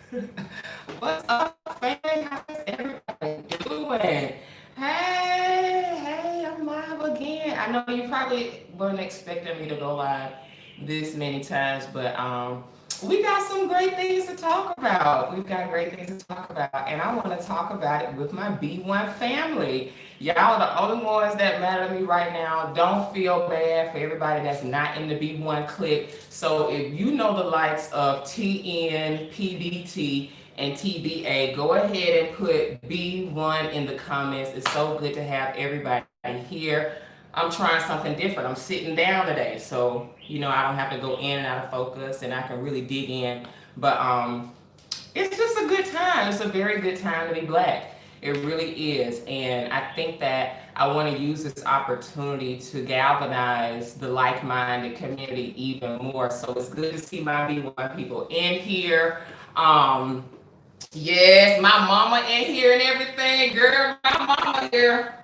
What's up, fam? How's everybody doing? Hey, I'm live again. I know you probably weren't expecting me to go live this many times, but we got some great things to talk about. We've got great things to talk about, and I want to talk about it with my B1 family. Y'all are the only ones that matter to me right now. Don't feel bad for everybody that's not in the B1 clique. So if you know the likes of TN, PDT, and TBA, go ahead and put B1 in the comments. It's so good to have everybody here. I'm trying something different. I'm sitting down today, so I don't have to go in and out of focus, and I can really dig in. But it's just a good time. It's a very good time to be black. It really is. And I think that I want to use this opportunity to galvanize the like minded community even more. So it's good to see my B1 people in here. Um, yes, my mama in here and everything. Girl, my mama here.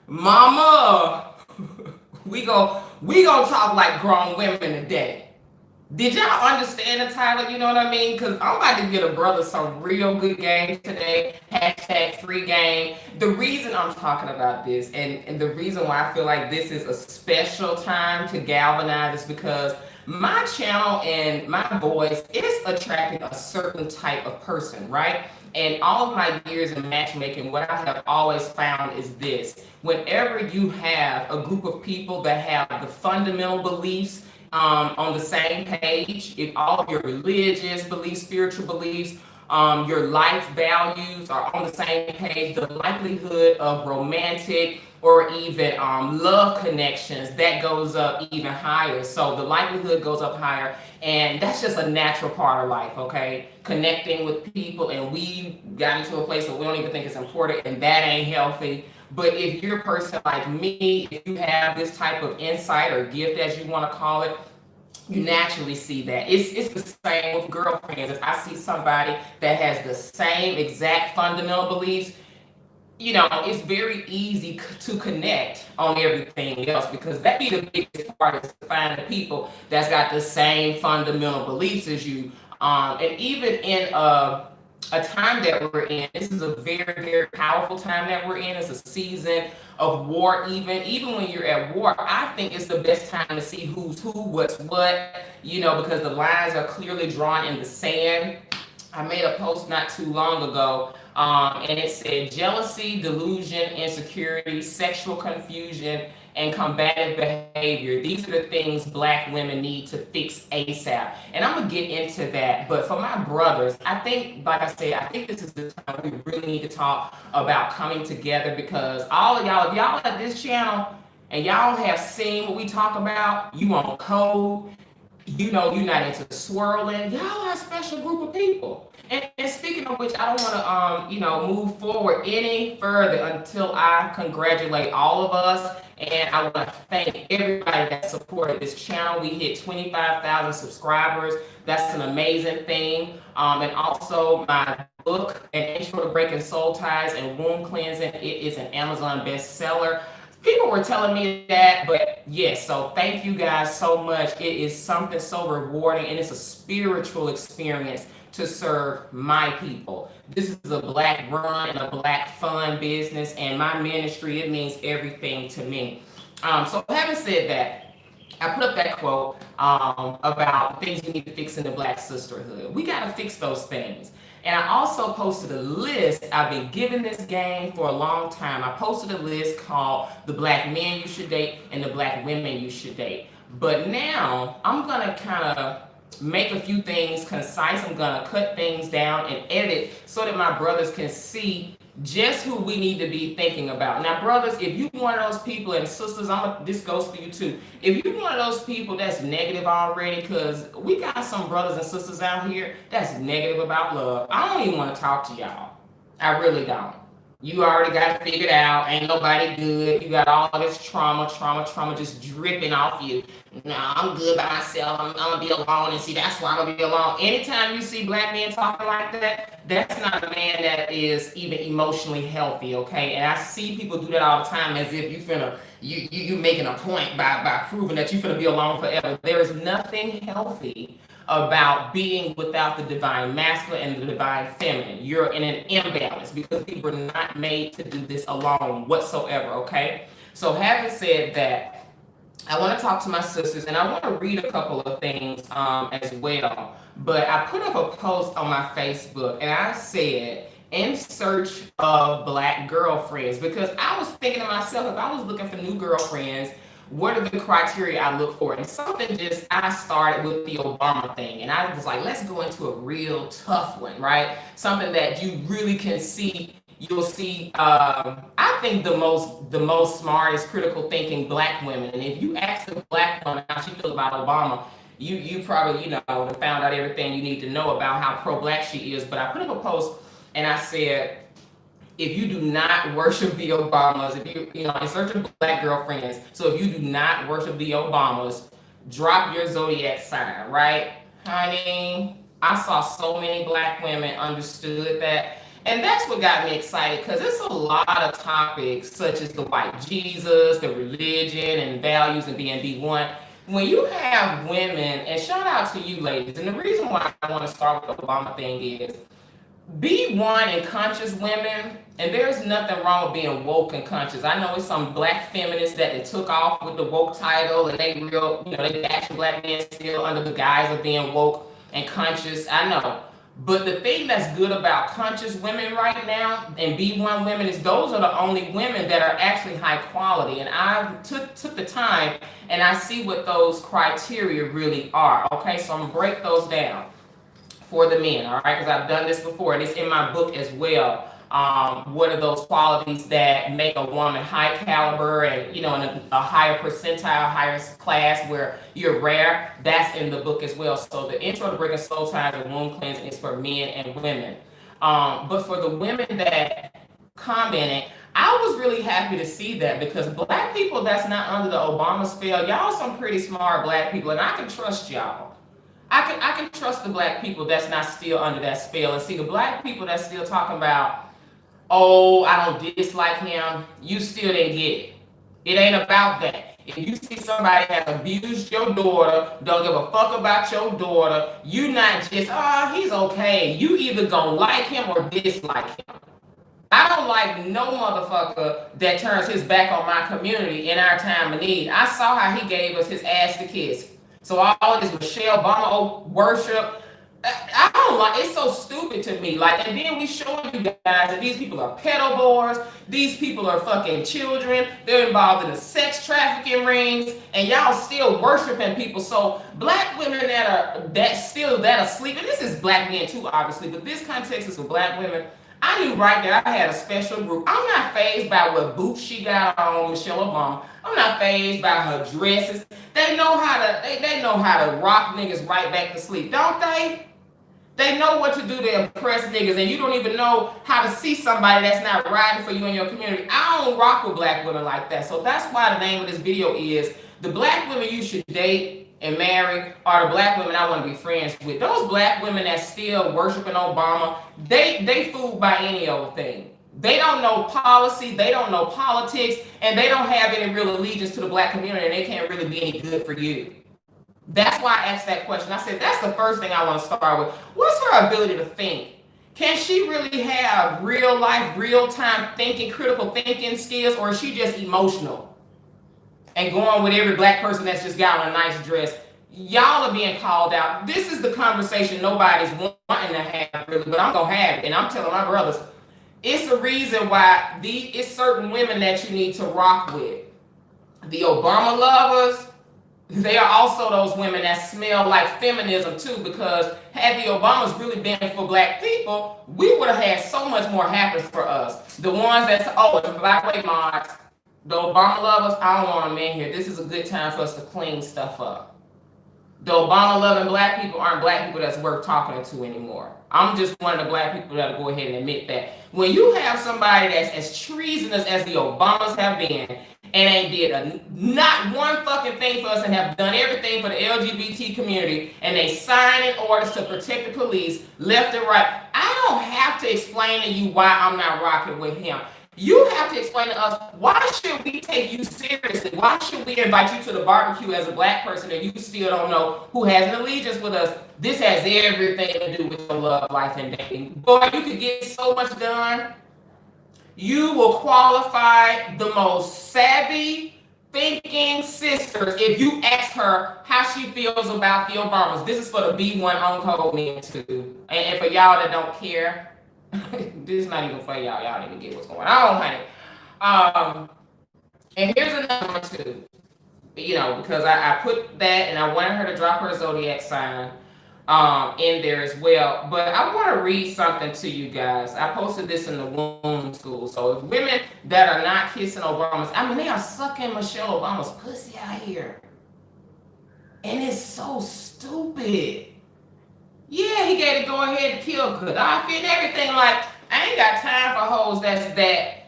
Mama, we gonna talk like grown women today. Did y'all understand the title? You know what I mean? Because I'm about to get a brother some real good games today. Hashtag free game. The reason I'm talking about this and the reason why I feel like this is a special time to galvanize is because my channel and my voice is attracting a certain type of person, right? And all of my years in matchmaking, what I have always found is this. Whenever you have a group of people that have the fundamental beliefs on the same page, if all of your religious beliefs, spiritual beliefs, your life values are on the same page, the likelihood of romantic or even love connections, that goes up even higher. So the likelihood goes up higher, and that's just a natural part of life, okay? Connecting with people, and we got into a place where we don't even think it's important, and that ain't healthy. But if you're a person like me, if you have this type of insight or gift, as you want to call it, you naturally see that. It's the same with girlfriends. If I see somebody that has the same exact fundamental beliefs, it's very easy to connect on everything else, because that be the biggest part, is to find the people that's got the same fundamental beliefs as you. And even in a time that we're in, this is a very, very powerful time that we're in. It's a season of war. Even when you're at war, I think it's the best time to see who's who, what's what, because the lines are clearly drawn in the sand. I made a post not too long ago, and it said jealousy, delusion, insecurity, sexual confusion, and combative behavior. These are the things black women need to fix ASAP. And I'm gonna get into that. But for my brothers, I think, like I said, I think this is the time we really need to talk about coming together, because all of y'all, if y'all at this channel and y'all have seen what we talk about, you on code, you're not into swirling. Y'all are a special group of people. And speaking of which, I don't want to move forward any further until I congratulate all of us. And I want to thank everybody that supported this channel. We hit 25,000 subscribers. That's an amazing thing. And also my book, An Intro to Breaking Soul Ties and Womb Cleansing, it is an Amazon bestseller. People were telling me that, but yes, so thank you guys so much. It is something so rewarding, and it's a spiritual experience to serve my people. This is a black run and a black fun business, and my ministry, it means everything to me. So having said that, I put up that quote about things we need to fix in the black sisterhood. We got to fix those things. And I also posted a list. I've been giving this game for a long time. I posted a list called the black men you should date and the black women you should date. But now I'm going to kind of make a few things concise. I'm going to cut things down and edit so that my brothers can see just who we need to be thinking about. Now, brothers, if you one of those people, and sisters, this goes for you too. If you one of those people that's negative already, because we got some brothers and sisters out here that's negative about love, I don't even want to talk to y'all. I really don't. You already got it figured out. Ain't nobody good. You got all this trauma just dripping off you. No, I'm good by myself. I'm gonna be alone. And see, that's why I'm gonna be alone. Anytime you see black men talking like that, that's not a man that is even emotionally healthy, okay? And I see people do that all the time, as if you making a point by proving that you finna be alone forever. There is nothing healthy about being without the divine masculine and the divine feminine. You're in an imbalance because we were not made to do this alone whatsoever, okay? So having said that, I want to talk to my sisters and I want to read a couple of things as well. But I put up a post on my Facebook and I said, in search of black girlfriends, because I was thinking to myself, if I was looking for new girlfriends, what are the criteria I look for? And something just, I started with the Obama thing. And I was like, let's go into a real tough one, right? Something that you really can see. You'll see, I think the most smartest, critical thinking black women. And if you ask a black woman how she feels about Obama, you probably, found out everything you need to know about how pro-black she is. But I put up a post and I said, if you do not worship the Obamas, if you in search of black girlfriends, so if you do not worship the Obamas, drop your zodiac sign, right? Honey, I saw so many black women understood that. And that's what got me excited, because it's a lot of topics such as the white Jesus, the religion and values and being B1. When you have women, and shout out to you ladies, and the reason why I want to start with the Obama thing is, B1 and conscious women, and there's nothing wrong with being woke and conscious. I know it's some black feminists that they took off with the woke title, and they real, they actually black men still under the guise of being woke and conscious. I know. But the thing that's good about conscious women right now and B1 women is those are the only women that are actually high quality. And I took the time and I see what those criteria really are. Okay, so I'm gonna break those down for the men, all right? Because I've done this before, and it's in my book as well. What are those qualities that make a woman high caliber and, in a higher percentile, higher class where you're rare? That's in the book as well. So the intro to Breaking Soul Ties and Womb Cleansing is for men and women. But for the women that commented, I was really happy to see that, because black people that's not under the Obama spell, y'all some pretty smart black people, and I can trust y'all. I can trust the black people that's not still under that spell. And see, the black people that's still talking about, oh, I don't dislike him, you still didn't get it. It ain't about that. If you see somebody has abused your daughter, don't give a fuck about your daughter, you not just, he's okay. You either gonna like him or dislike him. I don't like no motherfucker that turns his back on my community in our time of need. I saw how he gave us his ass to kiss. So all this Michelle Obama worship, I don't like. It's so stupid to me. Like, and then we showing you guys that these people are pedo boys. These people are fucking children. They're involved in the sex trafficking rings, and y'all still worshiping people. So black women that still asleep, and this is black men too, obviously, but this context is for black women. I knew right there I had a special group. I'm not fazed by what boots she got on, Michelle Obama. I'm not fazed by her dresses. They know how to rock niggas right back to sleep, don't they? They know what to do to impress niggas, and you don't even know how to see somebody that's not riding for you in your community. I don't rock with black women like that. So that's why the name of this video is the black women you should date and marry are the black women I want to be friends with. Those black women that still worshiping Obama, they fooled by any old thing. They don't know policy, they don't know politics, and they don't have any real allegiance to the black community, and they can't really be any good for you. That's why I asked that question. I said, that's the first thing I want to start with. What's her ability to think? Can she really have real life, real time thinking, critical thinking skills, or is she just emotional and going with every black person that's just got on a nice dress? Y'all are being called out. This is the conversation nobody's wanting to have, really, but I'm going to have it. And I'm telling my brothers, it's the reason why it's certain women that you need to rock with. The Obama lovers, they are also those women that smell like feminism too, because had the Obamas really been for black people, we would have had so much more happen for us. The ones that's, by the way, mods, the Obama lovers, I don't want them in here. This is a good time for us to clean stuff up. The Obama loving black people aren't black people that's worth talking to anymore. I'm just one of the black people that'll go ahead and admit that. When you have somebody that's as treasonous as the Obamas have been, and ain't did not one fucking thing for us, and have done everything for the LGBT community, and they signing orders to protect the police left and right, I don't have to explain to you why I'm not rocking with him. You have to explain to us, why should we take you seriously? Why should we invite you to the barbecue as a black person and you still don't know who has an allegiance with us? This has everything to do with your love life and dating. Boy, you could get so much done. You will qualify the most savvy thinking sisters if you ask her how she feels about the Obamas. This is for the B1 on code men too. And for y'all that don't care, this is not even for y'all. Y'all don't even get what's going on, honey. And here's another one too. Because I put that and I wanted her to drop her zodiac sign in there as well. But I want to read something to you guys. I posted this in the womb school. So if women that are not kissing Obama's, they are sucking Michelle Obama's pussy out here. And it's so stupid. Yeah, he gave to go ahead and kill Gaddafi and everything. Like, I ain't got time for hoes that's that,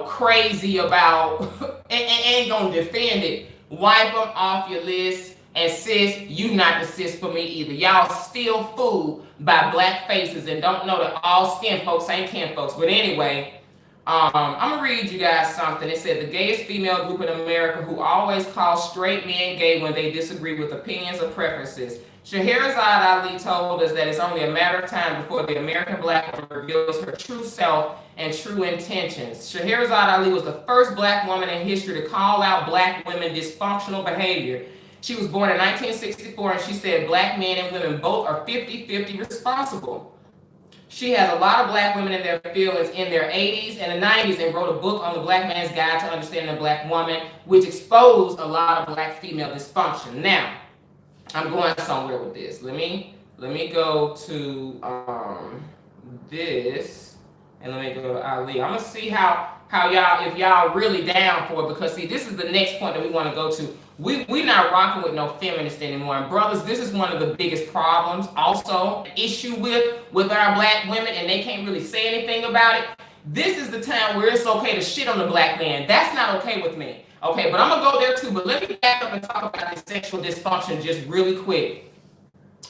crazy about and ain't gonna defend it. Wipe them off your list. And sis, you not the sis for me either. Y'all still fooled by black faces and don't know that all skin folks ain't kin folks. But anyway, I'm gonna read you guys something. It said the gayest female group in America who always calls straight men gay when they disagree with opinions or preferences. Scheherazade Ali told us that it's only a matter of time before the American black woman reveals her true self and true intentions. Scheherazade Ali was the first black woman in history to call out black women dysfunctional behavior. She was born in 1964 and she said black men and women both are 50-50 responsible. She has a lot of black women in their feelings in their 80s and the 90s and wrote a book on the Black Man's Guide to Understanding the Black Woman, which exposed a lot of black female dysfunction. Now, I'm going somewhere with this. Let me go to this and let me go to Ali. I'm gonna see how y'all, if y'all really down for it, because see, this is the next point that we want to go to. We not rocking with no feminists anymore. And brothers, this is one of the biggest problems. Also, an issue with our black women, and they can't really say anything about it. This is the time where it's okay to shit on the black man. That's not okay with me. Okay, but I'm gonna go there too. But let me back up and talk about this sexual dysfunction just really quick.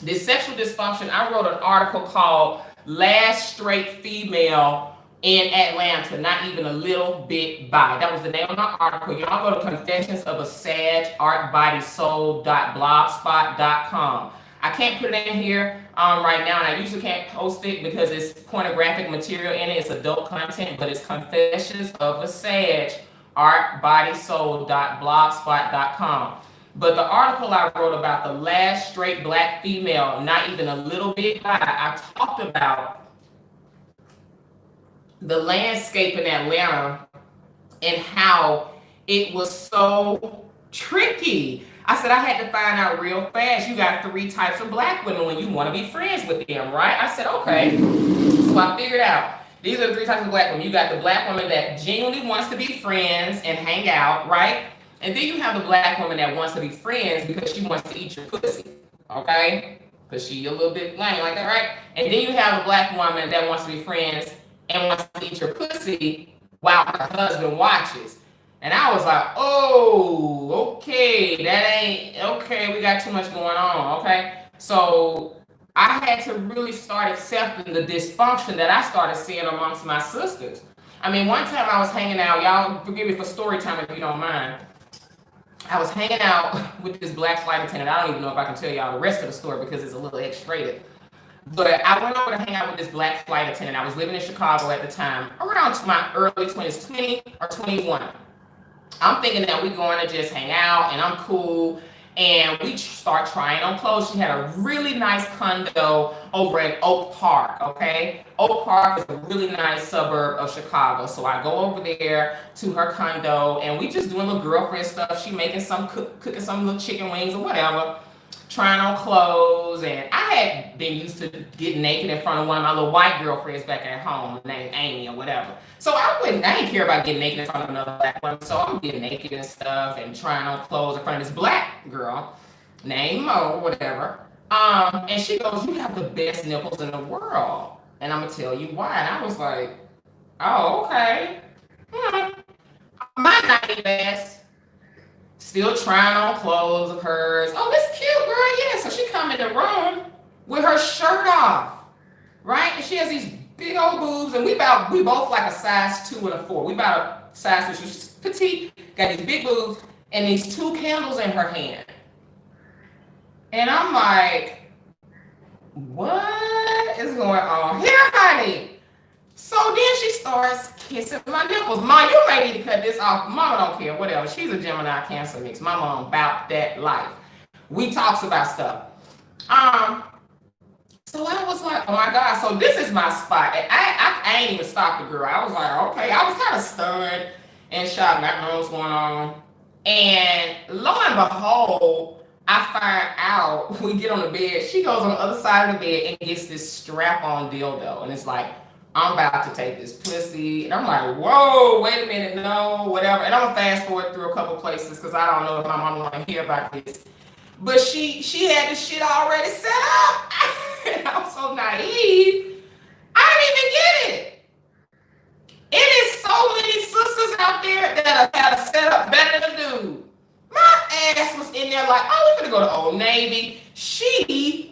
This sexual dysfunction, I wrote an article called Last Straight Female in Atlanta, Not Even a Little Bit Bi. That was the name of my article. Y'all go to Confessions of a Sag, artbodysoul.blogspot.com. I can't put it in here right now, and I usually can't post it because it's pornographic material in it. It's adult content, but it's Confessions of a Sag, artbodysoul.blogspot.com. But the article I wrote about the last straight black female, not even a little bit bi, I talked about the landscape in Atlanta and how it was so tricky. I said I had to find out real fast. You got 3 types of black women when you want to be friends with them, right? I said, okay. So I figured out these are the 3 types of black women. You got the black woman that genuinely wants to be friends and hang out, right? And then you have the black woman that wants to be friends because she wants to eat your pussy, okay? Because she a little bit lame like that, right? And then you have a black woman that wants to be friends and wants to eat your pussy while her husband watches. And I was like, oh, okay, that ain't, okay, we got too much going on, okay? So I had to really start accepting the dysfunction that I started seeing amongst my sisters. I mean, one time I was hanging out, y'all forgive me for story time if you don't mind. I was hanging out with this black flight attendant. I don't even know if I can tell y'all the rest of the story because it's a little X-rated. But I went over to hang out with this black flight attendant. I was living in Chicago at the time, around my early 20s, 20 or 21. I'm thinking that we're going to just hang out and I'm cool. And we start trying on clothes. She had a really nice condo over in Oak Park, okay? Oak Park is a really nice suburb of Chicago. So I go over there to her condo and we just doing little girlfriend stuff. She making cooking some little chicken wings or whatever, trying on clothes. And I had been used to getting naked in front of one of my little white girlfriends back at home named Amy or whatever. So I didn't care about getting naked in front of another black woman. So I'm getting naked and stuff and trying on clothes in front of this black girl named Mo, whatever. And she goes, "You have the best nipples in the world." And I'm gonna tell you why. And I was like, oh, okay. My naive ass still trying on clothes of hers. Oh, this cute girl, yeah. So she come in the room with her shirt off, right? And she has these big old boobs, and we both like a size 2 and a 4. We about a size which is petite, got these big boobs, and these 2 candles in her hand. And I'm like, what is going on here, honey? So then she starts kissing my nipples. Mom, you may need to cut this off. Mama don't care, whatever. She's a Gemini Cancer mix. My mom about that life. We talks about stuff. So I was like, oh my God, so this is my spot. And I ain't even stopped the girl. I was like, okay. I was kind of stunned and shocked. I don't know what's going on. And lo and behold, I find out, we get on the bed, she goes on the other side of the bed and gets this strap-on dildo. And it's like, I'm about to take this pussy. And I'm like, whoa, wait a minute, no, whatever. And I'm going to fast forward through a couple places because I don't know if my mom want to hear about this. But she had this shit already set up. And I'm so naive. I didn't even get it. It is so many sisters out there that have had a setup better than the dude. My ass was in there like, oh, we're gonna go to Old Navy.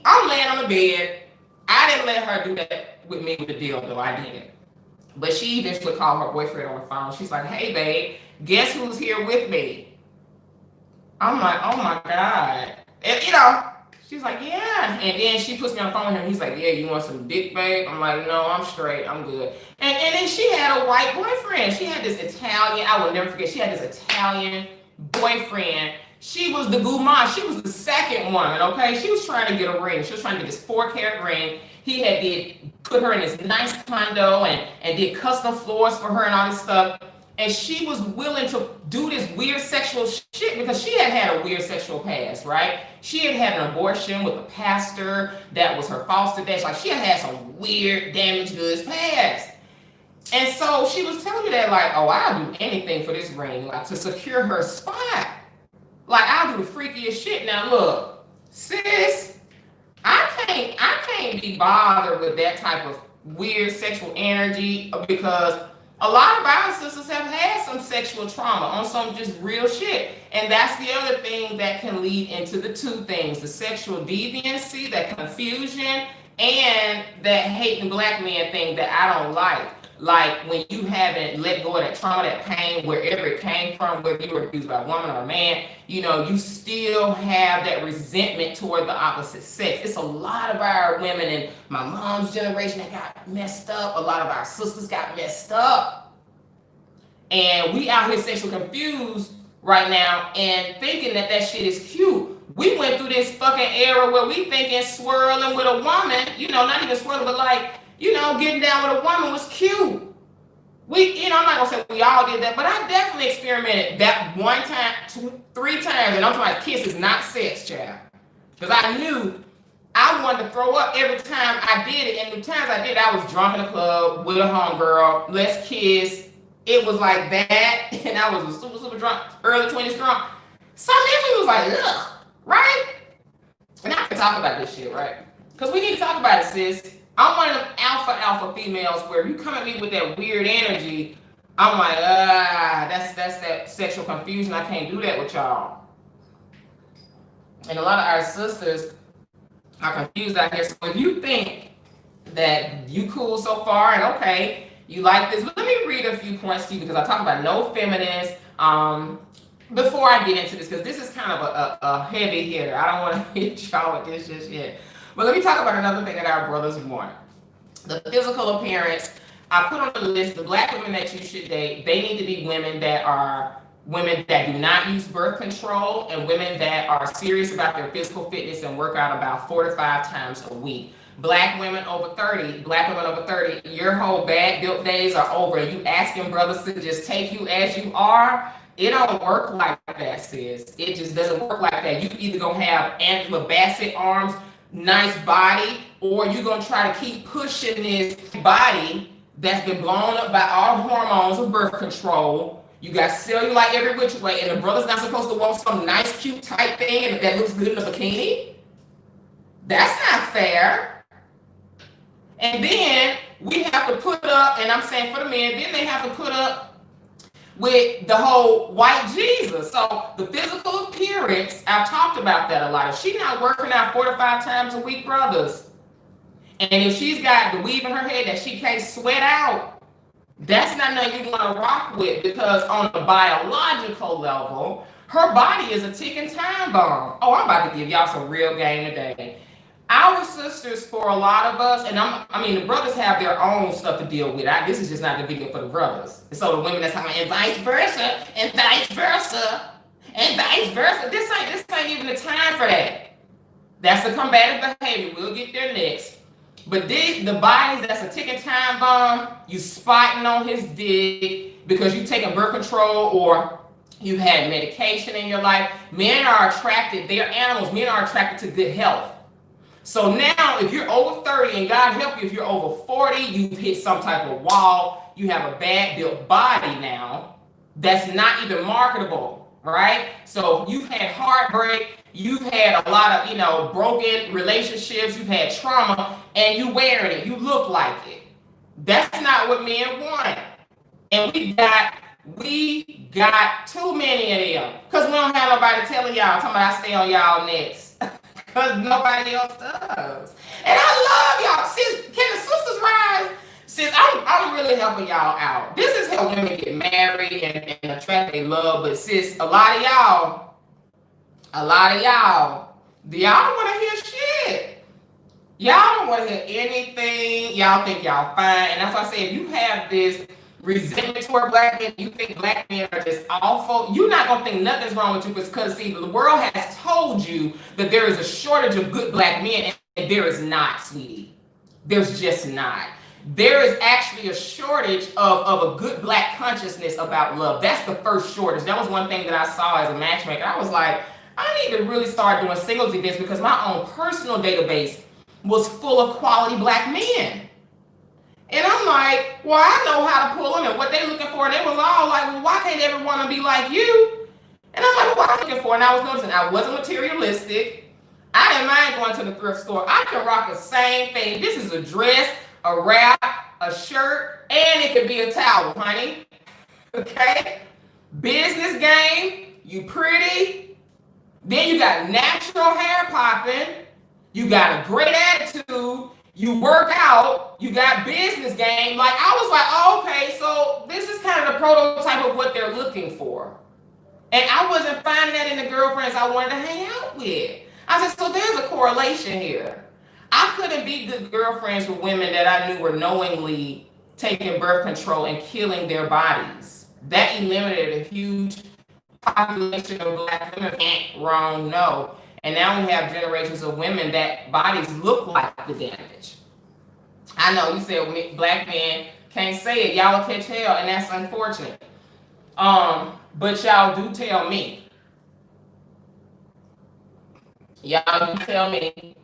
I'm laying on the bed. I didn't let her do that with me with the deal, though. I didn't. But she eventually called her boyfriend on the phone. She's like, hey, babe, guess who's here with me? I'm like, oh my God. And, she's like, yeah. And then she puts me on the phone with him. He's like, yeah, you want some dick, babe? I'm like, no, I'm straight. I'm good. And then she had a white boyfriend. She had this Italian, I will never forget, she had this Italian boyfriend. She was the gourmand. She was the second woman, okay? She was trying to get a ring. She was trying to get this 4-carat ring. He had put her in this nice condo and did custom floors for her and all this stuff. And she was willing to do this weird sexual shit because she had a weird sexual past, right? She had an abortion with a pastor that was her foster dad. Like, she had some weird damaged goods past. And so she was telling me that, like, oh, I'll do anything for this ring, like, to secure her spot. Like, I'll do the freakiest shit. Now, look, sis, I can't be bothered with that type of weird sexual energy because a lot of our sisters have had some sexual trauma on some just real shit. And that's the other thing that can lead into the 2 things, the sexual deviancy, that confusion, and that hating black men thing that I don't like. Like when you haven't let go of that trauma, that pain, wherever it came from, whether you were abused by a woman or a man, you still have that resentment toward the opposite sex. It's a lot of our women in my mom's generation that got messed up. A lot of our sisters got messed up. And we out here sexually confused right now and thinking that shit is cute. We went through this fucking era where we thinking swirling with a woman, not even swirling, but like, getting down with a woman was cute. I'm not gonna say we all did that, but I definitely experimented that 1 time, 2, 3 times, and I'm talking about kisses, not sex, child. Because I knew I wanted to throw up every time I did it, and the times I did, I was drunk in the club with a homegirl, let's kiss. It was like that, and I was super, super drunk, early 20s drunk. Some nigga was like, ugh, right? And I can talk about this shit, right? Because we need to talk about it, sis. I'm one of them alpha females where you come at me with that weird energy, I'm like, that's that sexual confusion. I can't do that with y'all. And a lot of our sisters are confused out here. So if you think that you cool so far and okay, you like this, let me read a few points to you because I talk about no feminines. Before I get into this, because this is kind of a heavy hitter. I don't want to hit y'all with this just yet. But let me talk about another thing that our brothers want. The physical appearance. I put on the list the black women that you should date. They need to be women that do not use birth control and women that are serious about their physical fitness and work out about 4 to 5 times a week. Black women over 30, your whole bad built days are over. You asking brothers to just take you as you are. It don't work like that, sis. It just doesn't work like that. You either gonna have Angela Bassett arms, nice body, or you're gonna try to keep pushing this body that's been blown up by all hormones of birth control. You got cellulite every which way, and the brother's not supposed to want some nice, cute, tight thing that looks good in a bikini. That's not fair. And then we have to put up, and I'm saying for the men, then they have to put up with the whole white Jesus. So the physical appearance, I've talked about that a lot. If she's not working out 4 to 5 times a week, brothers, And if she's got the weave in her head that she can't sweat out, that's not nothing you want to rock with, because on a biological level, her body is a ticking time bomb. Oh, I'm about to give y'all some real game today. Our sisters, for a lot of us, and I mean, the brothers have their own stuff to deal with. This is just not the video for the brothers. And so the women that's talking, and vice versa, and vice versa, and vice versa. This ain't even the time for that. That's the combative behavior. We'll get there next. But the bodies that's a ticking time bomb, you spotting on his dick because you taking birth control or you've had medication in your life. Men are attracted, they are animals, men are attracted to good health. So now if you're over 30, and God help you if you're over 40, you've hit some type of wall, you have a bad built body now that's not even marketable, right? So you've had heartbreak, you've had a lot of, broken relationships, you've had trauma, and you wearing it, you look like it. That's not what men want. And we got too many of them, because we don't have nobody telling y'all, talking about I stay on y'all next. Because nobody else does. And I love y'all. Sis, can the sisters rise? Sis, I'm really helping y'all out. This is how women get married and attract their love. But sis, a lot of y'all, do y'all don't want to hear shit. Y'all don't want to hear anything. Y'all think y'all fine. And that's why I say, if you have this resentment toward black men, you think black men are just awful, you're not going to think nothing's wrong with you, because see, the world has told you that there is a shortage of good black men, and there is not, sweetie. There's just not. There is actually a shortage of a good black consciousness about love. That's the first shortage. That was one thing that I saw as a matchmaker. I was like, I need to really start doing singles events, because my own personal database was full of quality black men. And I'm like, well, I know how to pull them and what they're looking for. And they was all like, well, why can't everyone be like you? And I'm like, well, what I'm looking for? And I was noticing I wasn't materialistic. I didn't mind going to the thrift store. I can rock the same thing. This is a dress, a wrap, a shirt, and it could be a towel, honey. Okay? Business game, you pretty. Then you got natural hair popping. You got a great attitude. You work out, you got business game. Like, I was like, oh, okay, so this is kind of the prototype of what they're looking for. And I wasn't finding that in the girlfriends I wanted to hang out with. I said, so there's a correlation here. I couldn't be good girlfriends with women that I knew were knowingly taking birth control and killing their bodies. That eliminated a huge population of black women. Wrong, no. And now we have generations of women that bodies look like the damage. I know you said black men can't say it. Y'all will catch hell, and that's unfortunate. But y'all do tell me. Y'all do tell me.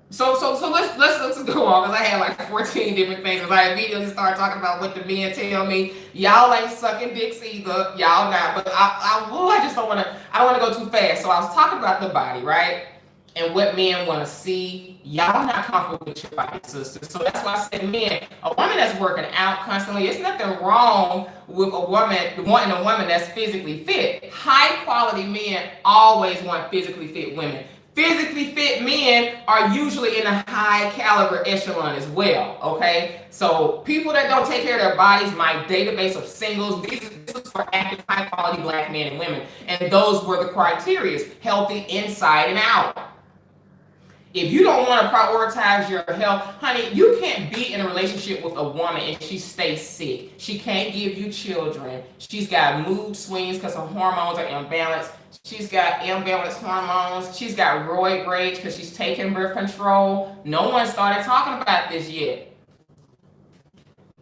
So let's go on, because I had like 14 different things. Because I immediately started talking about what the men tell me. Y'all ain't sucking dicks either. Y'all not. But I just don't want to. I don't want to go too fast. So I was talking about the body, right? And what men want to see. Y'all not comfortable with your body, sisters. So that's why I said, men, a woman that's working out constantly. There's nothing wrong with a woman wanting a woman that's physically fit. High quality men always want physically fit women. Physically fit men are usually in a high caliber echelon as well, okay? So people that don't take care of their bodies, my database of singles, this is for active, high quality black men and women. And those were the criteria: healthy inside and out. If you don't want to prioritize your health, honey, you can't be in a relationship with a woman and she stays sick. She can't give you children. She's got mood swings because her hormones are imbalanced. She's got imbalanced hormones. She's got roid rage because she's taking birth control. No one started talking about this yet.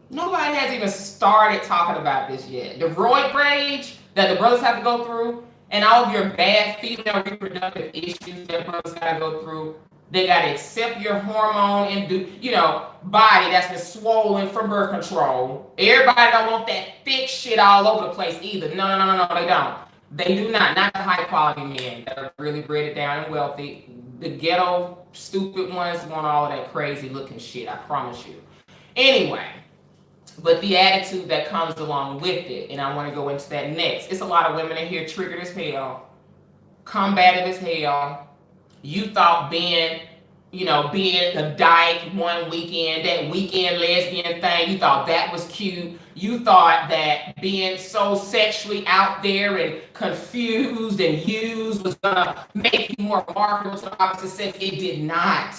Nobody has even started talking about this yet. The roid rage that the brothers have to go through, and all of your bad female reproductive issues that brothers got to go through. They got to accept your hormone and body that's been swollen from birth control. Everybody don't want that thick shit all over the place either. No, they don't. They do not. Not the high quality men that are really bred down and wealthy. The ghetto, stupid ones want all of that crazy looking shit, I promise you. Anyway, but the attitude that comes along with it, and I want to go into that next. It's a lot of women in here triggered as hell, combative as hell. You thought being being a dyke one weekend, that weekend lesbian thing, you thought that was cute. You thought that being so sexually out there and confused and used was gonna make you more marketable to the opposite sex. It did not.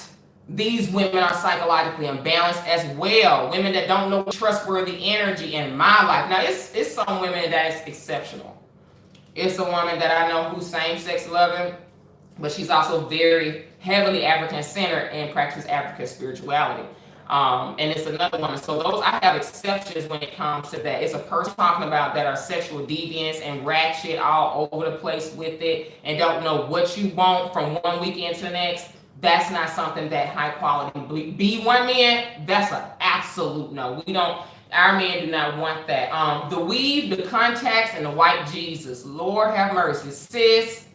These women are psychologically imbalanced as well. Women that don't know trustworthy energy in my life. Now, it's some women that is exceptional. It's a woman that I know who's same-sex loving, but she's also very heavily African-centered and practices African spirituality. And it's another woman. So those, I have exceptions when it comes to that. It's a person talking about that are sexual deviants and ratchet all over the place with it and don't know what you want from one weekend to the next. That's not something that high quality B1 men, that's an absolute no. We don't, our men do not want that. The weave, the contacts, and the white Jesus. Lord have mercy. Sis,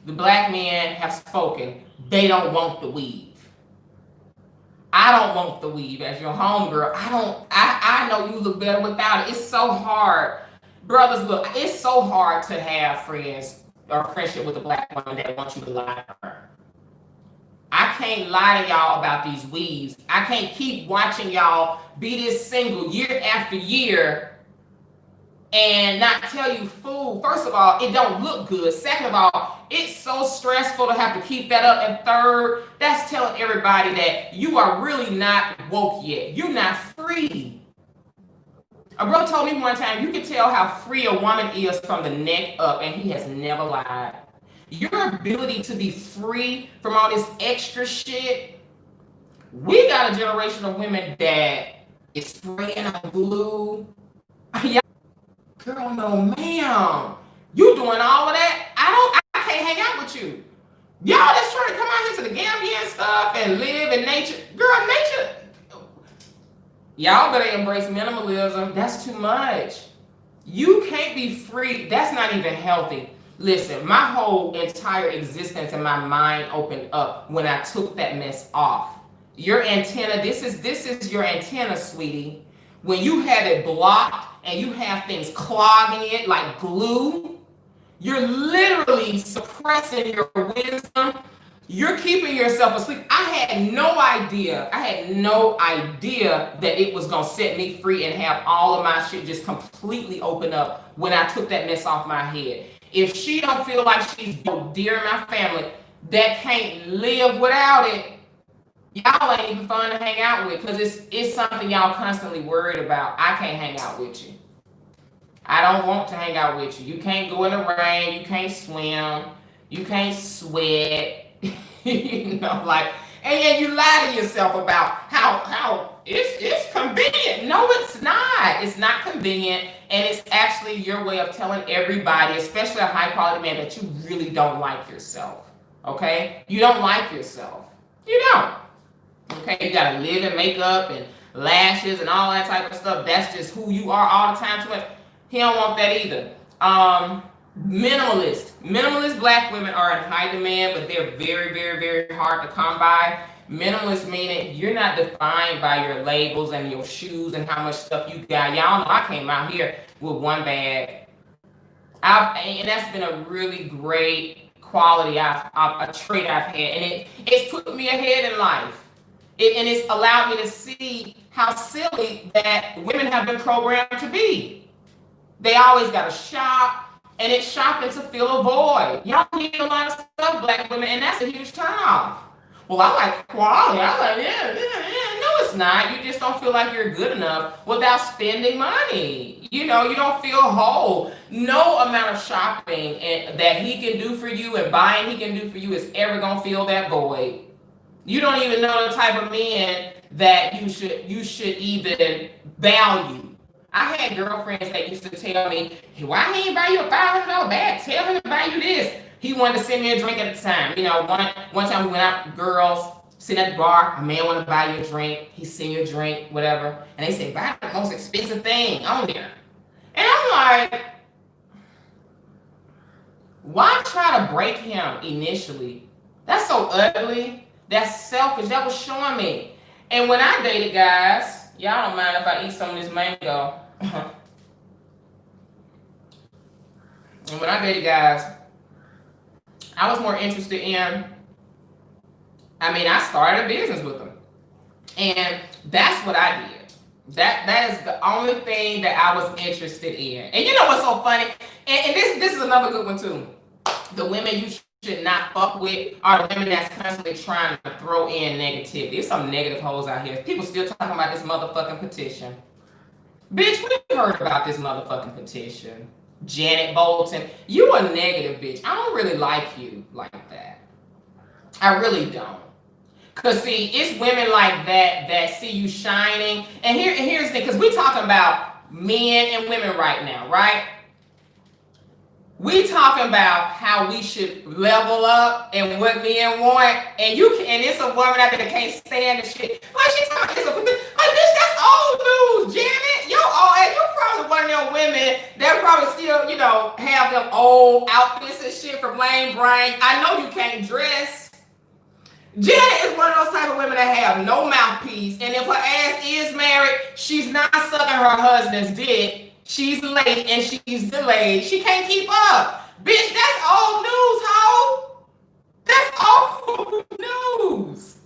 the black men have spoken. They don't want the weave. I don't want the weave as your homegirl. I know you look better without it. It's so hard. Brothers, look, it's so hard to have friends or friendship with a black woman that wants you to lie to her. I can't lie to y'all about these weaves. I can't keep watching y'all be this single year after year and not tell you, fool. First of all, it don't look good. Second of all, it's so stressful to have to keep that up. And third, that's telling everybody that you are really not woke yet. You're not free. A bro told me one time, you can tell how free a woman is from the neck up, and he has never lied. Your ability to be free from all this extra shit. We got a generation of women that is spraying on glue. Girl, no ma'am. You doing all of that? I can't hang out with you. Y'all that's trying to come out here to the Gambia and stuff and live in nature. Girl, nature. Y'all better embrace minimalism. That's too much. You can't be free. That's not even healthy. Listen, my whole entire existence and my mind opened up when I took that mess off. Your antenna, this is your antenna, sweetie. When you have it blocked and you have things clogging it like glue, you're literally suppressing your wisdom. You're keeping yourself asleep. I had no idea that it was going to set me free and have all of my shit just completely open up when I took that mess off my head. If she don't feel like she's dear in my family that can't live without it, y'all ain't even fun to hang out with because it's something y'all constantly worried about. I can't hang out with you. I don't want to hang out with you. You can't go in the rain. You can't swim. You can't sweat. And you lie to yourself about how it's convenient. No, it's not. It's not convenient, and it's actually your way of telling everybody, especially a high quality man, that you really don't like yourself. Okay? You don't like yourself. You don't. Okay? You gotta live in makeup and lashes and all that type of stuff. That's just who you are all the time. He don't want that either. Minimalist black women are in high demand, but they're very, very, very hard to come by. Minimalist meaning you're not defined by your labels and your shoes and how much stuff you got. Y'all know I came out here with one bag. And that's been a really great quality, a trait I've had, and it's put me ahead in life. And it's allowed me to see how silly that women have been programmed to be. They always got to shop, and it's shopping to fill a void. Y'all need a lot of stuff, black women, and that's a huge turnoff. Well, I like quality. I like, yeah. No, it's not. You just don't feel like you're good enough without spending money. You don't feel whole. No amount of shopping that he can do for you and buying he can do for you is ever going to fill that void. You don't even know the type of men that you should even value. I had girlfriends that used to tell me, hey, why he ain't buy you a $500 bag? Tell him to buy you this. He wanted to send me a drink at the time. One time we went out, girls, sitting at the bar, a man wanted to buy you a drink. He sent you a drink, whatever. And they said, buy the most expensive thing on there. And I'm like, why try to break him initially? That's so ugly. That's selfish. That was showing me. And when I dated guys, y'all don't mind if I eat some of this mango. And when I dated guys, I was more interested in I mean, I started a business with them. And that's what I did. That is the only thing that I was interested in. And you know what's so funny? And this is another good one too. The women you should not fuck with are the women that's constantly trying to throw in negativity. There's some negative hoes out here. People still talking about this motherfucking petition. Bitch, we heard about this motherfucking petition. Janet Bolton, you a negative bitch. I don't really like you like that. I really don't. Cause see, it's women like that see you shining. And here's the thing, because we talking about men and women right now, right? We talking about how we should level up and what men want. And it's a woman out there that can't stand the shit. Like she's talking, like bitch, that's old news, Janet. You probably one of them women that probably still, have them old outfits and shit from Lane Bryant. I know you can't dress. Janet is one of those type of women that have no mouthpiece, and if her ass is married, she's not sucking her husband's dick. She's late and she's delayed. She can't keep up. Bitch, that's old news, ho. That's old news.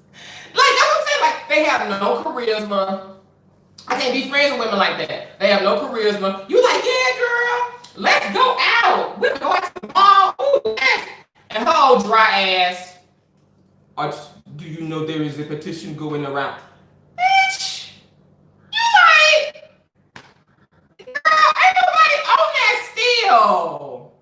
Like, that's what I'm saying. Like, they have no charisma. I can't be friends with women like that. They have no charisma. You like, yeah, girl, let's go out. We can go out to the mall. Ooh, yes. And her old dry ass, do you know there is a petition going around? Bitch, you like, girl, ain't nobody on that still.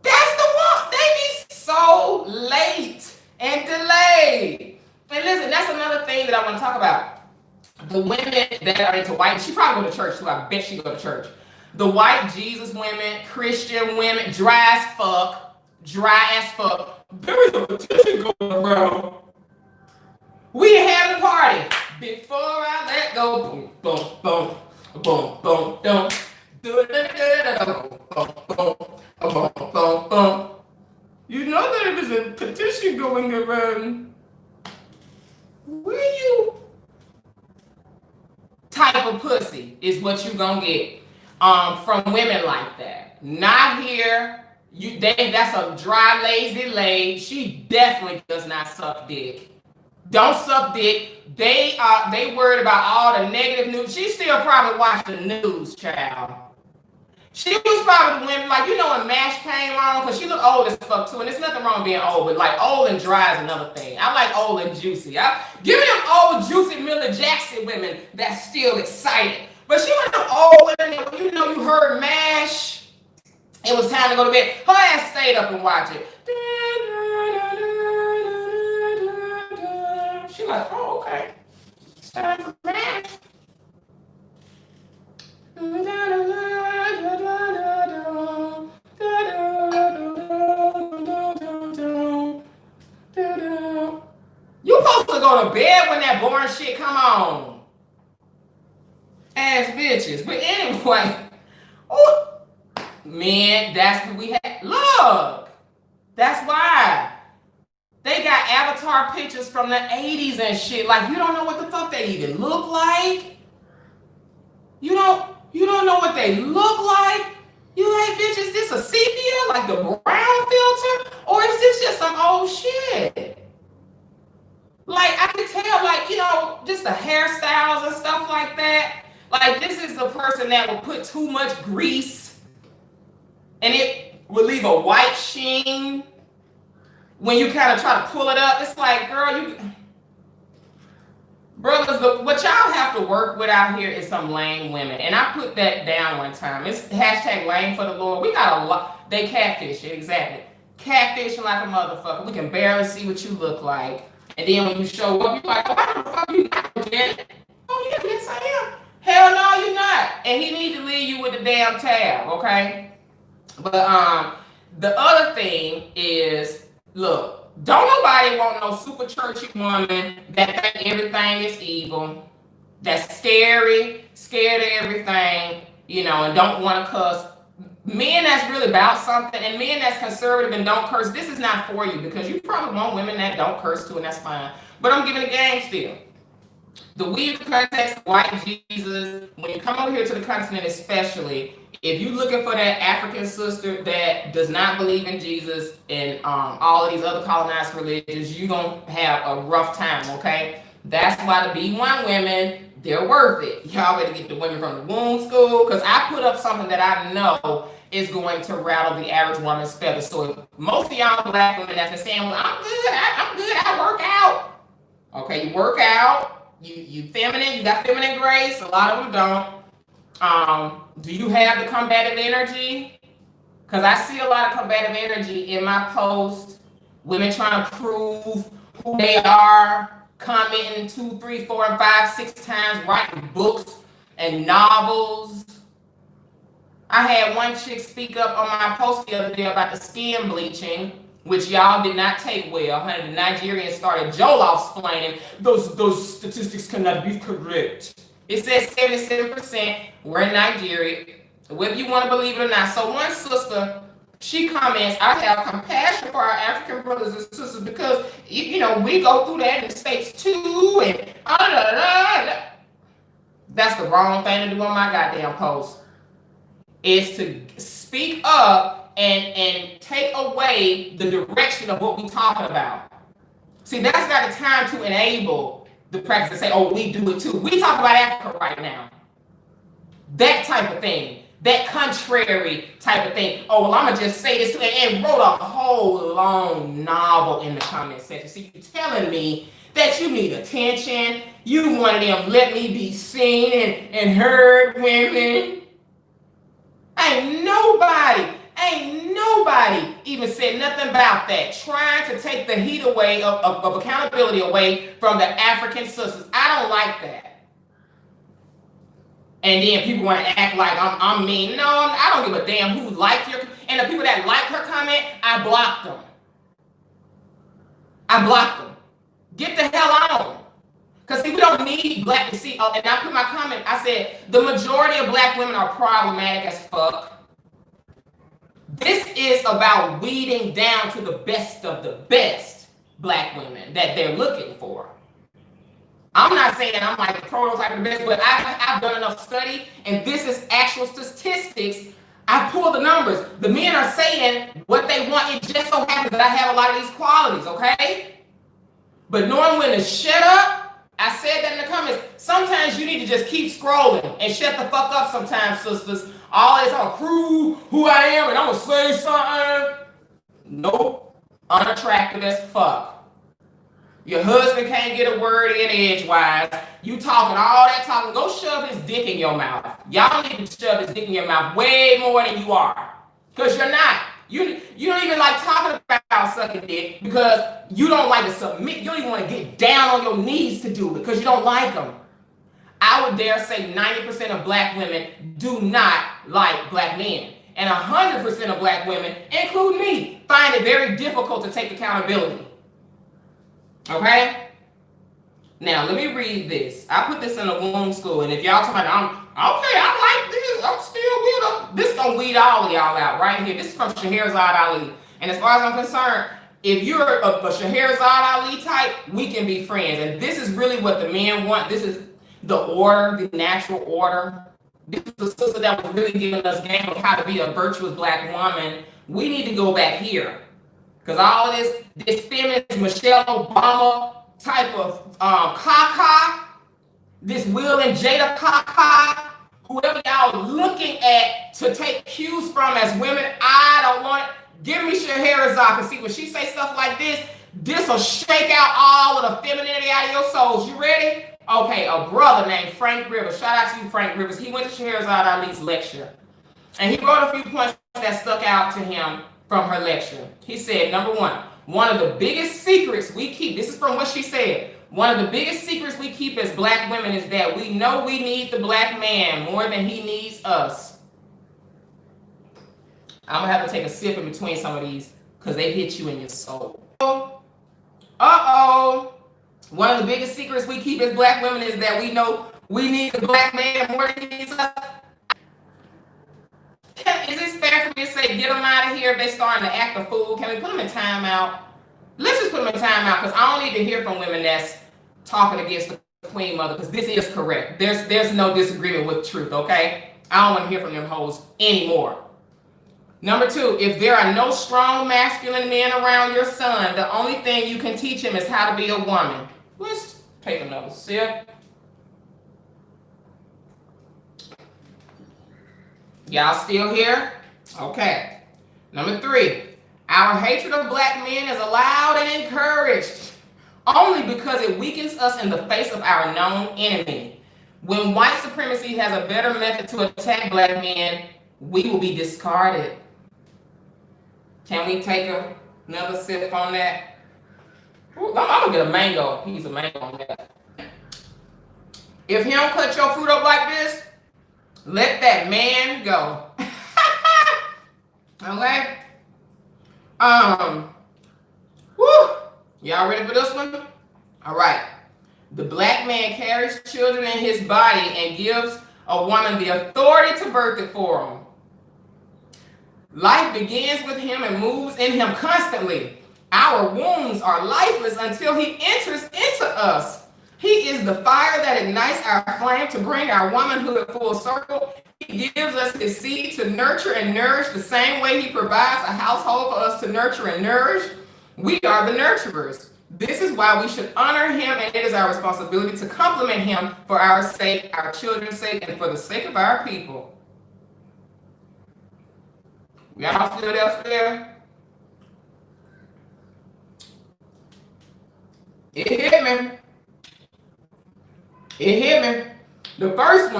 That's the one. They be so late and delayed. And listen, that's another thing that I want to talk about. The women that are into white, she probably go to church too. I bet she go to church. The white Jesus women, Christian women, dry as fuck. There is a petition going around. We having a party. Before I let go, boom, boom, boom, boom, boom, boom, boom, boom, boom. You know there is a petition going around. Where you? Type of pussy is what you gonna get from women like that. Not here. That's a dry, lazy lay. She definitely does not suck dick. Don't suck dick. They worried about all the negative news. She still probably watch the news, child. She was probably the women, like, when MASH came on, because she look old as fuck too, and there's nothing wrong with being old, but like old and dry is another thing. I like old and juicy. Give me them old, juicy Miller Jackson women that's still excited. But she was them old women that, you heard MASH. It was time to go to bed. Her ass stayed up and watched it. She like, oh, okay. It's time for MASH. You supposed to go to bed when that boring shit come on. Ass bitches. But anyway, man, that's what we had. Look, that's why. They got avatar pictures from the 80s and shit. Like, you don't know what the fuck they even look like. You don't know what they look like. You like, bitch, is this a sepia, like the brown filter? Or is this just some old shit? Like, I can tell, like, just the hairstyles and stuff like that. Like, this is the person that will put too much grease and it will leave a white sheen when you kind of try to pull it up. It's like, girl, brothers, what y'all have to work with out here is some lame women. And I put that down one time. It's hashtag lame for the Lord. We got a lot. They catfish it, exactly. Catfishing like a motherfucker. We can barely see what you look like. And then when you show up, you're like, oh, why the fuck you not dead? Oh, yeah, yes, I am. Hell no, you're not. And he need to leave you with the damn tab, okay? But the other thing is, look, don't nobody want no super churchy woman that think everything is evil, that's scary, scared of everything, and don't want to cuss. Men that's really about something, and men that's conservative and don't curse, this is not for you, because you probably want women that don't curse too, and that's fine. But I'm giving a game still. The weed context, white Jesus, when you come over here to the continent especially, If you're looking for that African sister that does not believe in Jesus and all of these other colonized religions, you're going to have a rough time, okay? That's why the B1 women, they're worth it. Y'all better get the women from the womb school, because I put up something that I know is going to rattle the average woman's feathers. So most of y'all black women that's been saying, well, I'm good, I work out. Okay, you work out, you feminine, you got feminine grace, a lot of them don't. Do you have the combative energy? Because I see a lot of combative energy in my posts. Women trying to prove who they are, commenting 2, 3, 4, and 5, 6 times, writing books and novels. I had one chick speak up on my post the other day about the skin bleaching, which y'all did not take well. Honey, the Nigerians started Jollof-splaining. Those statistics cannot be correct. It says 77%. We're in Nigeria, whether you want to believe it or not. So one sister, she comments, I have compassion for our African brothers and sisters because, you know, we go through that in the States too. And that's the wrong thing to do on my goddamn post. Is to speak up and take away the direction of what we're talking about. See, that's not the time to enable the practice and say, oh, we do it too. We talk about Africa right now. That type of thing. That contrary type of thing. Oh, well, I'm going to just say this and wrote a whole long novel in the comment section. See, you're telling me that you need attention. You one of them let me be seen and heard women. Ain't nobody even said nothing about that. Trying to take the heat away of accountability away from the African sisters. I don't like that. And then people want to act like I'm mean. No, I don't give a damn who liked your, and the people that like her comment, I blocked them. Get the hell on. Because see, we don't need black to see, and I put my comment, I said, the majority of black women are problematic as fuck. This is about weeding down to the best of the best black women that they're looking for. I'm not saying I'm like the prototype of the best, but I've done enough study, and this is actual statistics. I pulled the numbers. The men are saying what they want. It just so happens that I have a lot of these qualities, okay? But knowing when to shut up, I said that in the comments. Sometimes you need to just keep scrolling and shut the fuck up sometimes, sisters. All this, I'll prove who I am and I'm going to say something. Nope. Unattractive as fuck. Your husband can't get a word in edgewise. You talking all that talking. Go shove his dick in your mouth. Y'all need to shove his dick in your mouth way more than you are. Because you're not. You don't even like talking about sucking dick because you don't like to submit. You don't even want to get down on your knees to do it because you don't like them. I would dare say 90% of black women do not like black men. And 100% of black women, including me, find it very difficult to take accountability. Okay? Now, let me read this. I put this in a womb school, and if y'all talking about, I like this, I'm still with them. This gonna weed all of y'all out right here. This is from Scheherazade Ali. And as far as I'm concerned, if you're a Scheherazade Ali type, we can be friends. And this is really what the men want. This is the order, the natural order. This is the sister that was really giving us game of how to be a virtuous black woman. We need to go back here. Because all of this feminist Michelle Obama type of caca, this Will and Jada caca, whoever y'all looking at to take cues from as women, I don't want it. Give me Scheherazade and see when she say stuff like this will shake out all of the femininity out of your souls. You ready? Okay, a brother named Frank Rivers. Shout out to you, Frank Rivers. He went to Scheherazade Ali's lecture. And he wrote a few points that stuck out to him from her lecture. He said, number one of the biggest secrets we keep, this is from what she said, one of the biggest secrets we keep as black women is that we know we need the black man more than he needs us. I'm going to have to take a sip in between some of these because they hit you in your soul. Uh-oh. One of the biggest secrets we keep as black women is that we know we need the black man more than he needs us. Is it fair for me to say get them out of here if they're starting to act a fool? Can we put them in timeout? Let's just put them in timeout because I don't need to hear from women that's talking against the Queen Mother because this is correct. There's no disagreement with truth, okay? I don't want to hear from them hoes anymore. Number 2, if there are no strong masculine men around your son, the only thing you can teach him is how to be a woman. Let's take another sip. Y'all still here? Okay. Number 3, our hatred of black men is allowed and encouraged only because it weakens us in the face of our known enemy. When white supremacy has a better method to attack black men, we will be discarded. Can we take another sip on that? Ooh, I'm gonna get a piece of mango on that. If he don't cut your fruit up like this, let that man go. Okay? Woo! Y'all ready for this one? All right. The black man carries children in his body and gives a woman the authority to birth it for him. Life begins with him and moves in him constantly. Our wombs are lifeless until he enters into us. He is the fire that ignites our flame to bring our womanhood full circle. He gives us his seed to nurture and nourish the same way he provides a household for us to nurture and nourish. We are the nurturers. This is why we should honor him, and it is our responsibility to compliment him for our sake, our children's sake, and for the sake of our people. Y'all still there? It hit me. It hit me. The first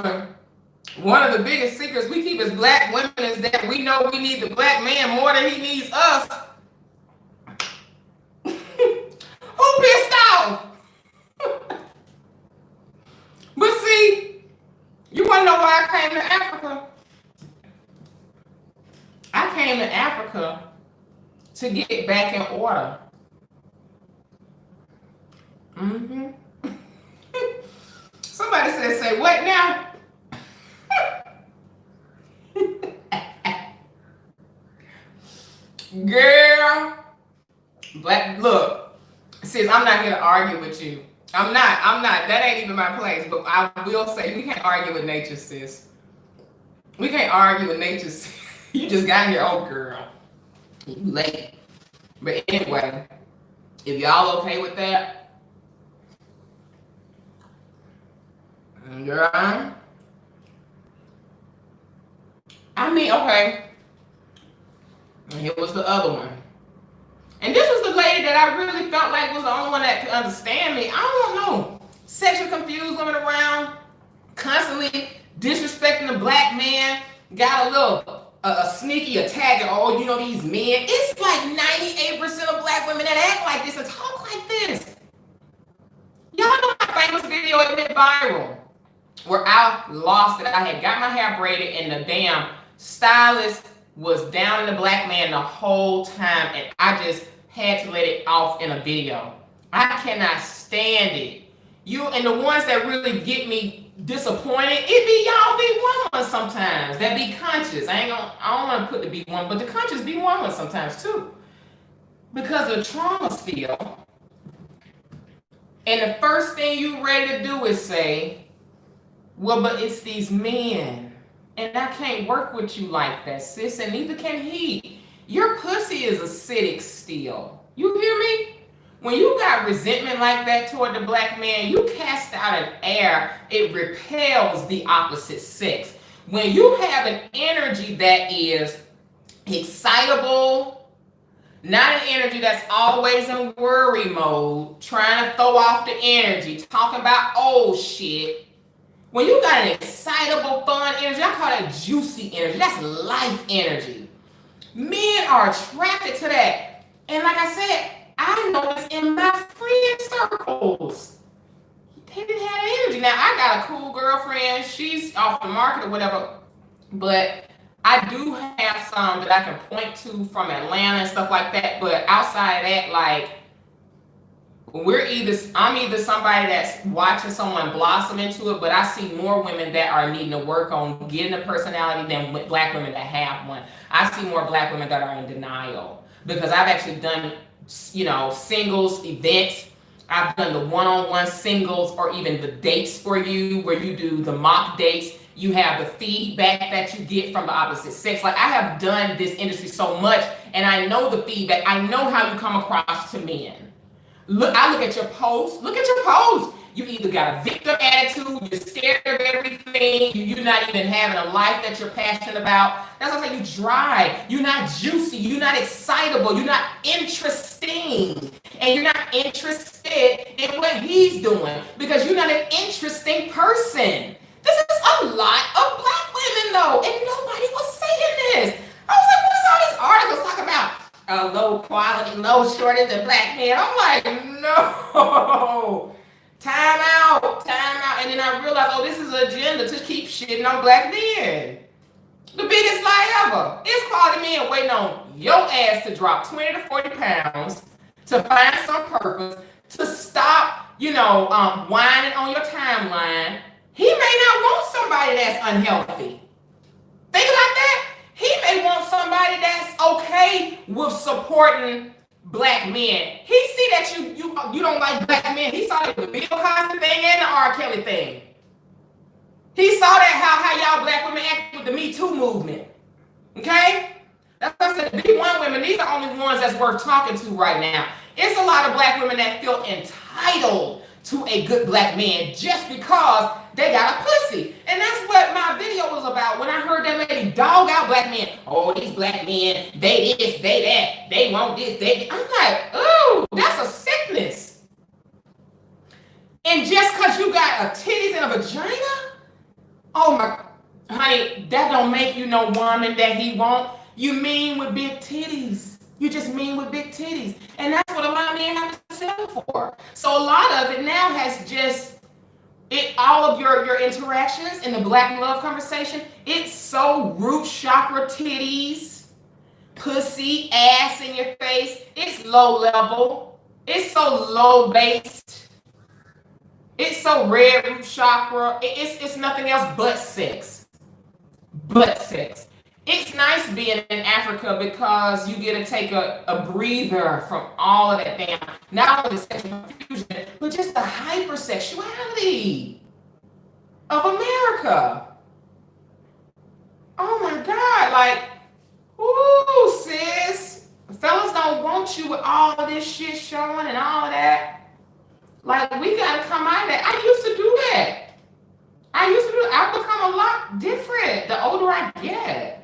one of the biggest secrets we keep as black women is that we know we need the black man more than he needs us. Who pissed off? But see, you want to know why I came to Africa? I came to Africa to get back in order. Somebody said, say what now? Girl, but look, sis, I'm not here to argue with you. I'm not. That ain't even my place. But I will say, we can't argue with nature, sis. We can't argue with nature, sis. You just got here, oh girl. You late. But anyway, if y'all okay with that, girl, I mean, okay. And here was the other one. And this was the lady that I really felt like was the only one that could understand me. I don't know. Sexually confused women around, constantly disrespecting the black man, got a little a sneaky attack at, oh, you know, these men. It's like 98% of black women that act like this and talk like this. Y'all know my famous video, it went viral, where I lost it. I had got my hair braided and the damn stylist was down in the black man the whole time, and I just had to let it off in a video. I cannot stand it. You and the ones that really get me disappointed, it be y'all be woman sometimes that be conscious. I don't want to put the be one, but the conscious be woman sometimes too, because of trauma still. And the first thing you ready to do is say, well, but it's these men. And I can't work with you like that, sis, and neither can he. Your pussy is acidic still. You hear me? When you got resentment like that toward the black man, you cast out an air, it repels the opposite sex. When you have an energy that is excitable, not an energy that's always in worry mode, trying to throw off the energy, talking about old shit. When you got an excitable, fun energy, I call that juicy energy. That's life energy. Men are attracted to that. And like I said, I know it's in my friend circles. They didn't have that energy. Now, I got a cool girlfriend. She's off the market or whatever. But I do have some that I can point to from Atlanta and stuff like that. But outside of that, like, I'm either somebody that's watching someone blossom into it, but I see more women that are needing to work on getting a personality than black women that have one. I see more black women that are in denial, because I've actually done, you know, singles events I've done the one-on-one singles or even the dates for you where you do the mock dates. You have the feedback that you get from the opposite sex. Like, I have done this industry so much and I know the feedback. I know how you come across to men. I look at your posts. Look at your posts. You either got a victim attitude, you're scared of everything, you're not even having a life that you're passionate about. That's why I say you dry. You're not juicy. You're not excitable. You're not interesting. And you're not interested in what he's doing because you're not an interesting person. This is a lot of black women, though, and nobody was saying this. I was like, what is all these articles talking about? Low quality, low shortage of black men. I'm like, no. Time out. And then I realized, oh, this is an agenda to keep shitting on black men. The biggest lie ever. It's quality men waiting on your ass to drop 20 to 40 pounds to find some purpose, to stop, whining on your timeline. He may not want somebody that's unhealthy. Think about that. He may want somebody that's okay with supporting black men. He see that you don't like black men. He saw the Bill Cosby thing and the R. Kelly thing. He saw that how y'all black women act with the Me Too movement. Okay? That's what I said. The B1 women, these are only ones that's worth talking to right now. It's a lot of black women that feel entitled to a good black man just because they got a pussy. And that's what my video was about. When I heard that lady dog out black men. Oh, these black men, they this, they that, they want this, they that. I'm like, ooh, that's a sickness. And just because you got a titties and a vagina, oh my, honey, that don't make you no woman that he want. You mean with big titties. You just mean with big titties. And that's what a lot of men have to settle for. So a lot of it now has just, all of your interactions in the black love conversation, it's so root chakra titties, pussy, ass in your face. It's low level. It's so low based. It's so red root chakra. It's nothing else but sex. But sex. It's nice being in Africa because you get to take a breather from all of that damn, not only the sexual confusion, but just the hypersexuality of America. Oh my God, like, ooh, sis, fellas don't want you with all of this shit showing and all of that. Like, we gotta come out of that. I used to do that. I've become a lot different the older I get.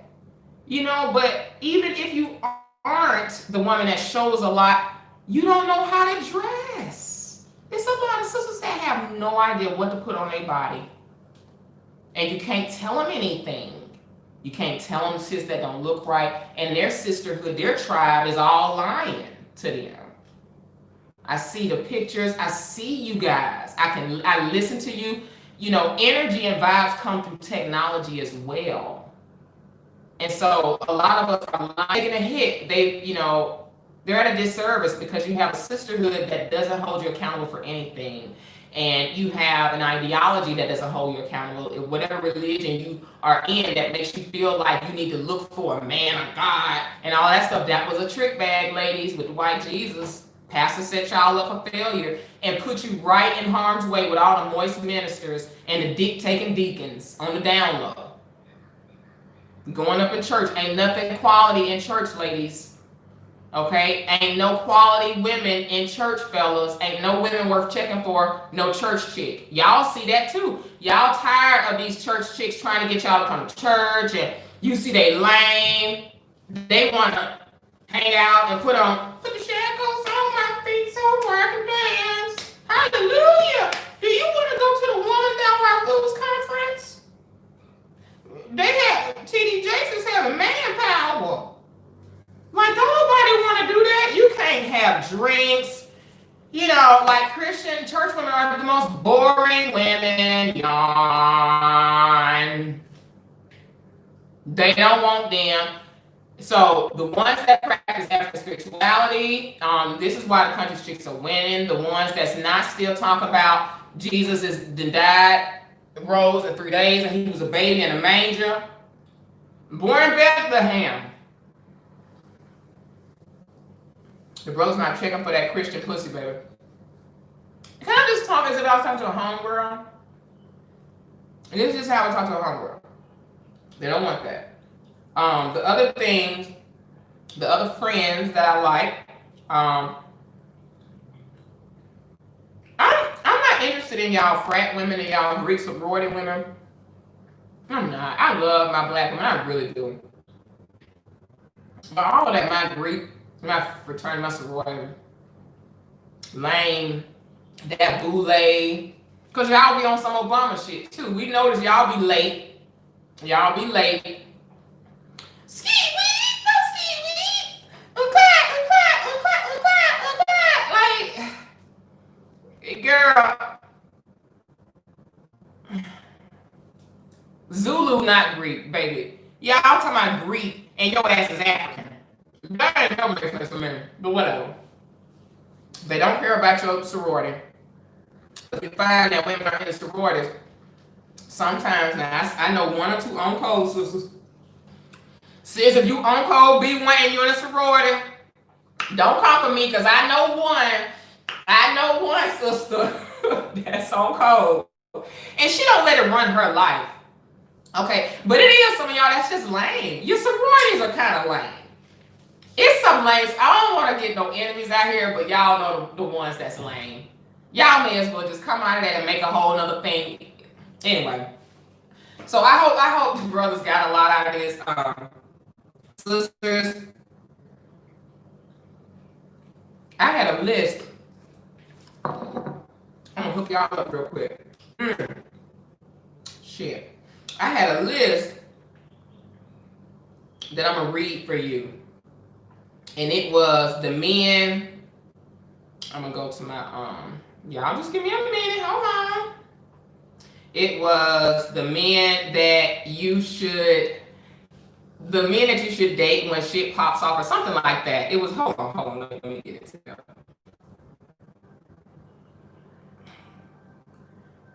But even if you aren't the woman that shows a lot, you don't know how to dress. There's a lot of sisters that have no idea what to put on their body. And you can't tell them anything. You can't tell them, sis, that don't look right. And their sisterhood, their tribe is all lying to them. I see the pictures. I see you guys. I listen to you. Energy and vibes come through technology as well. And so a lot of us are taking a hit. They're at a disservice because you have a sisterhood that doesn't hold you accountable for anything. And you have an ideology that doesn't hold you accountable. Whatever religion you are in that makes you feel like you need to look for a man or God and all that stuff. That was a trick bag, ladies, with the white Jesus. Pastor set y'all up for failure and put you right in harm's way with all the moist ministers and the dick-taking deacons on the down low. Going up in church, ain't nothing quality in church, ladies. Okay? Ain't no quality women in church, fellas. Ain't no women worth checking for, no church chick. Y'all see that too. Y'all tired of these church chicks trying to get y'all to come to church, and you see they lame. They want to hang out and put the shackles on my feet so I can dance. Hallelujah. Do you want to go to the Woman Thou Art Loose conference? They had T.D. Jakes having manpower. Like, don't nobody want to do that. You can't have drinks. Like Christian church women are the most boring women. Yawn. They don't want them. So the ones that practice African spirituality, this is why the country chicks are winning. The ones that's not still talking about Jesus died, rose in 3 days, and he was a baby in a manger, born in Bethlehem. The bro's not checking for that Christian pussy, baby. Can I just talk as if I was talking to a homegirl? And this is just how I talk to a homegirl. They don't want that. The other things, the other friends that I like, I'm not interested in y'all frat women and y'all Greek sorority women. I'm not. I love my black women. I really do. But all of that, my Greek, my fraternity, my sorority, lame, that boule. Because y'all be on some Obama shit, too. We notice y'all be late. Y'all be late. Ski weed, no ski weed. Like, girl, Zulu not Greek, baby. Y'all talking about Greek and your ass is African. That ain't no difference to me, but whatever. They don't care about your sorority. If you find that women are in sororities, sometimes now I know one or two on code sisters. Sis, if you on code B1 and you're in a sorority, don't come for me because I know one sister that's on code. And she don't let it run her life. Okay, but it is some of y'all that's just lame. Your sororities are kind of lame. It's some lame. I don't want to get no enemies out here, but y'all know the ones that's lame. Y'all may as well just come out of that and make a whole nother thing. Anyway, so I hope the brothers got a lot out of this. Sisters, I had a list. I'm gonna hook y'all up real quick. Shit. I had a list that I'm gonna read for you. And it was the men. I'm gonna go to my y'all just give me a minute, hold on. It was the men that you should date when shit pops off or something like that. It was hold on, let me get it together.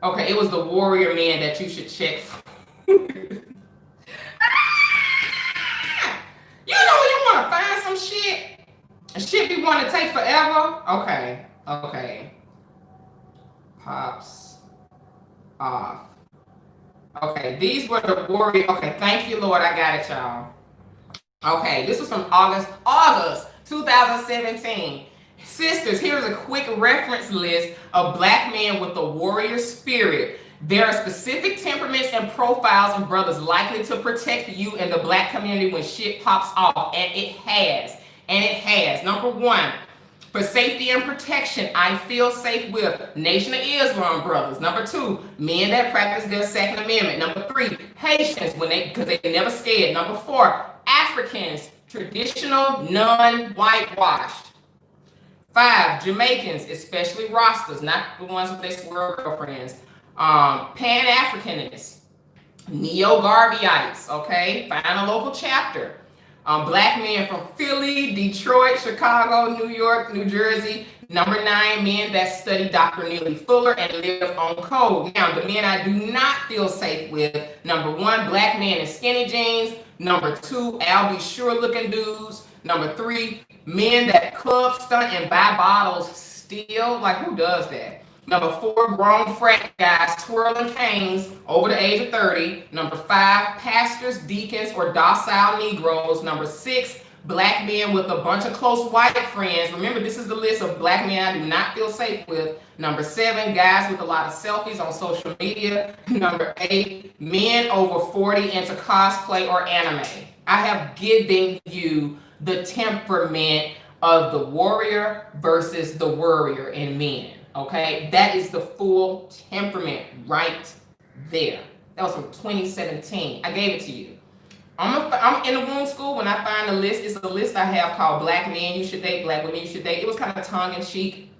Okay, it was the warrior men that you should check for. You know you want to find some shit? Shit we want to take forever? Okay. Pops off. Okay, these were the warrior. Okay, thank you, Lord. I got it, y'all. Okay, this was from August 2017. Sisters, here's a quick reference list of black men with the warrior spirit. There are specific temperaments and profiles of brothers likely to protect you and the black community when shit pops off, and it has. Number one, for safety and protection, I feel safe with Nation of Islam brothers. Number two, men that practice their Second Amendment. Number three, Haitians, because they never scared. Number four, Africans, traditional, non-whitewashed. 5, Jamaicans, especially Rastas, not the ones with their squirrel girlfriends. Pan-Africanists, Neo-Garveyites, okay? Find a local chapter. Black men from Philly, Detroit, Chicago, New York, New Jersey. Number 9, men that study Dr. Neely Fuller and live on code. Now, the men I do not feel safe with. Number 1, black men in skinny jeans. Number 2, Al B. Sure looking dudes. Number 3, men that club stunt and buy bottles still. Like, who does that? Number 4, grown frat guys twirling canes over the age of 30. Number 5, pastors, deacons, or docile Negroes. Number 6, black men with a bunch of close white friends. Remember, this is the list of black men I do not feel safe with. Number 7, guys with a lot of selfies on social media. Number 8, men over 40 into cosplay or anime. I have given you the temperament of the warrior versus the worrier in men. Okay, that is the full temperament right there. That was from 2017. I gave it to you. I'm in the womb school. When I find a list, it's a list I have called Black Men You Should Date, Black Women You Should Date. It was kind of tongue-in-cheek,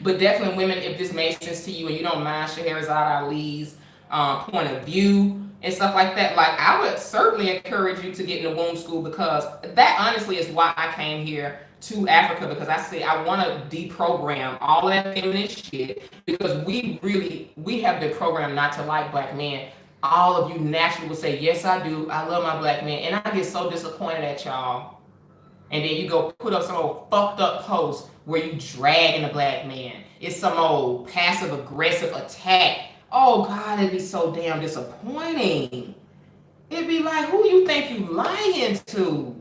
but definitely women, if this makes sense to you and you don't mind Scheherazade Ali's point of view and stuff like that, like I would certainly encourage you to get in the womb school, because that honestly is why I came here to Africa, because I say I want to deprogram all that feminine shit, because we have been programmed not to like black men. All of you naturally would say, yes, I do. I love my black men. And I get so disappointed at y'all. and then you go put up some old fucked up post where you dragging a black man. It's some old passive aggressive attack. Oh God, it'd be so damn disappointing. It'd be like, who you think you lying to?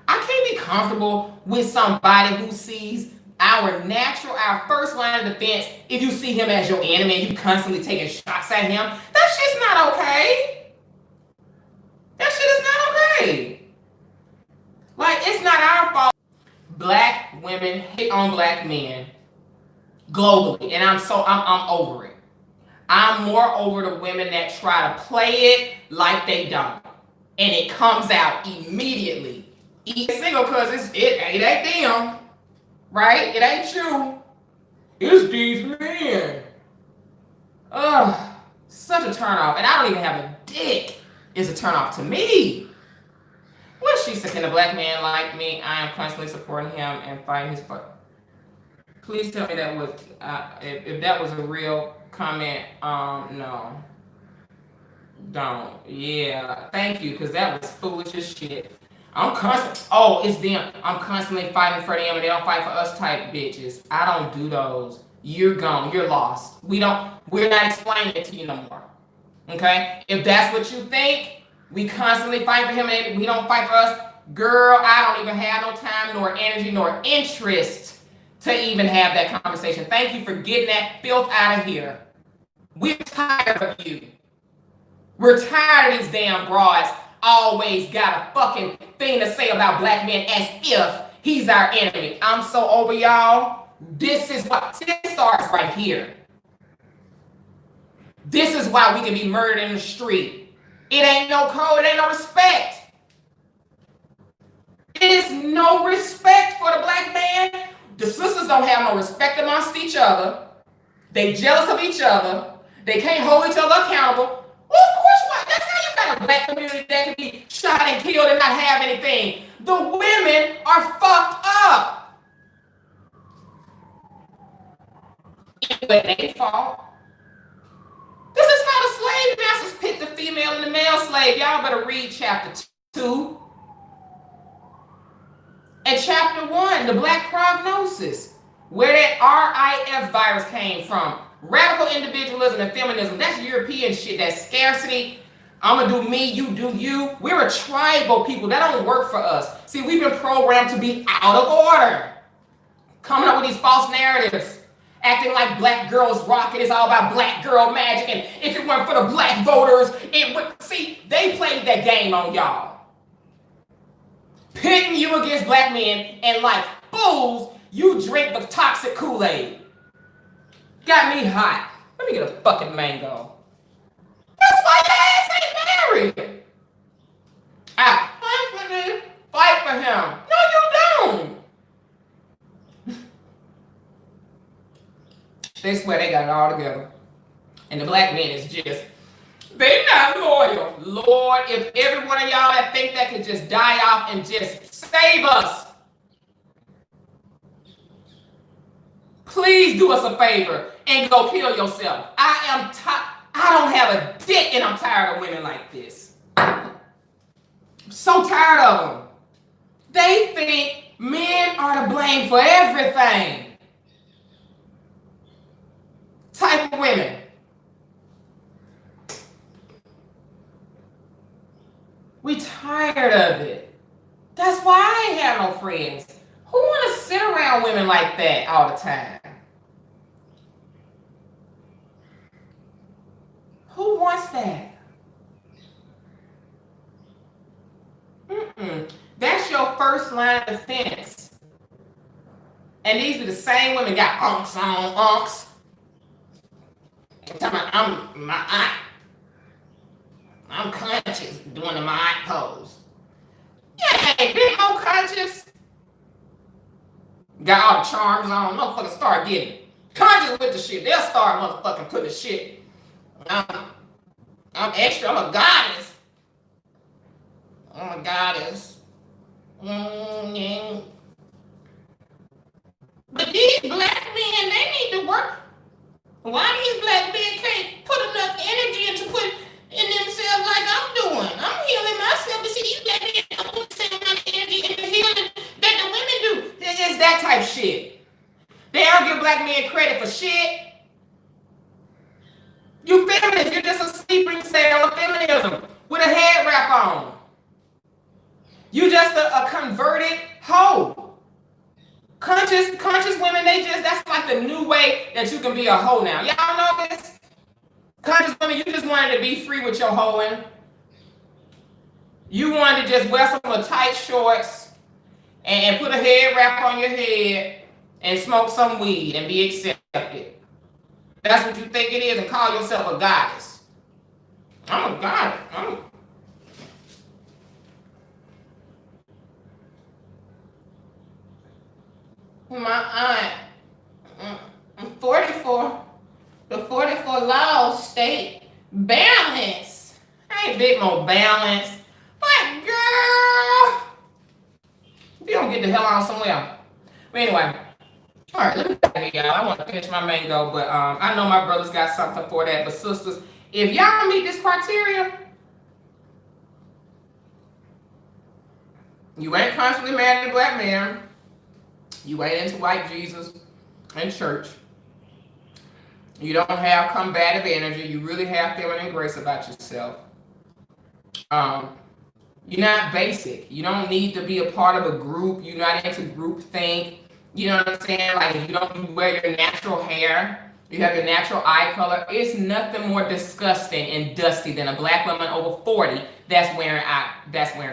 I can't be comfortable with somebody who sees our first line of defense. If you see him as your enemy and you constantly taking shots at him, that shit's not okay. That shit is not okay. Like, it's not our fault. Black women hit on black men globally, and I'm over it. I'm more over the women that try to play it like they don't, and it comes out immediately. Eat single because it ain't them, right? It ain't you. It's these men. Ugh, such a turnoff, and I don't even have a dick. It's a turnoff to me. What she said, can a black man like me? I am constantly supporting him and fighting his fuck. Please tell me that was if that was a real comment. No, don't. Yeah, thank you, because that was foolish as shit. It's them. I'm constantly fighting for them and they don't fight for us type bitches. I don't do those. You're gone. You're lost. We're not explaining it to you no more. Okay? If that's what you think, we constantly fight for him and we don't fight for us. Girl, I don't even have no time nor energy nor interest to even have that conversation. Thank you for getting that filth out of here. We're tired of you. We're tired of these damn broads always got a fucking thing to say about black men as if he's our enemy. I'm so over y'all. This is what it starts right here. This is why we can be murdered in the street. It ain't no code, it ain't no respect. It is no respect for the black man. The sisters don't have no respect amongst each other. They jealous of each other. They can't hold each other accountable. Well, of course not. That's how you got a black community that can be shot and killed and not have anything. The women are fucked up. It ain't their fault. This is how the slave masters picked the female and the male slave. Y'all better read chapter 2 and chapter 1, the black prognosis, where that RIF virus came from. Radical individualism and feminism, that's European shit, that scarcity. I'm gonna do me, you do you. We're a tribal people. That don't work for us. See, we've been programmed to be out of order. Coming up with these false narratives. Acting like black girls rock, it is all about black girl magic, and if it weren't for the black voters, it would. See, they played that game on y'all. Pitting you against black men, and like fools, you drink the toxic Kool-Aid. Got me hot. Let me get a fucking mango. That's why your ass ain't married. Fight for him. No, you don't. They swear they got it all together. And the black men is just, they not loyal. Lord, if every one of y'all that think that could just die off and just save us, please do us a favor and go kill yourself. I don't have a dick and I'm tired of women like this. I'm so tired of them. They think men are to blame for everything. Type of women. We tired of it. That's why I ain't have no friends. Who want to sit around women like that all the time? Who wants that? That's your first line of defense. And these be the same women got unks on unks. I'm conscious doing the my pose. Yeah, ain't been more conscious. Got all the charms on. Motherfuckers start getting conscious with the shit. They'll start motherfucking putting the shit. I'm extra. I'm a goddess. I'm a goddess. But these black men, they need to work. Why these black men can't put enough energy into put in themselves like I'm doing? I'm healing myself to see these black men don't put the same amount of energy into healing that on feminism with a head wrap on. You just a converted hoe. Conscious women, that's like the new way that you can be a hoe now. Y'all know this? Conscious women, you just wanted to be free with your hoeing. You wanted to just wear some of tight shorts and put a head wrap on your head and smoke some weed and be accepted. That's what you think it is and call yourself a goddess. I'm a goddess. My aunt, 44. The 44 laws state balance. Ain't big no balance. But girl, you don't get the hell on somewhere. But anyway, all right, let me back here, y'all. I want to finish my mango, but I know my brothers got something for that. But sisters, if y'all meet this criteria, you ain't constantly married to a black man. You ain't into white Jesus and church. You don't have combative energy. You really have feminine grace about yourself. You're not basic. You don't need to be a part of a group. You're not into group think. You know what I'm saying? Like you wear your natural hair. You have your natural eye color. It's nothing more disgusting and dusty than a black woman over 40 that's wearing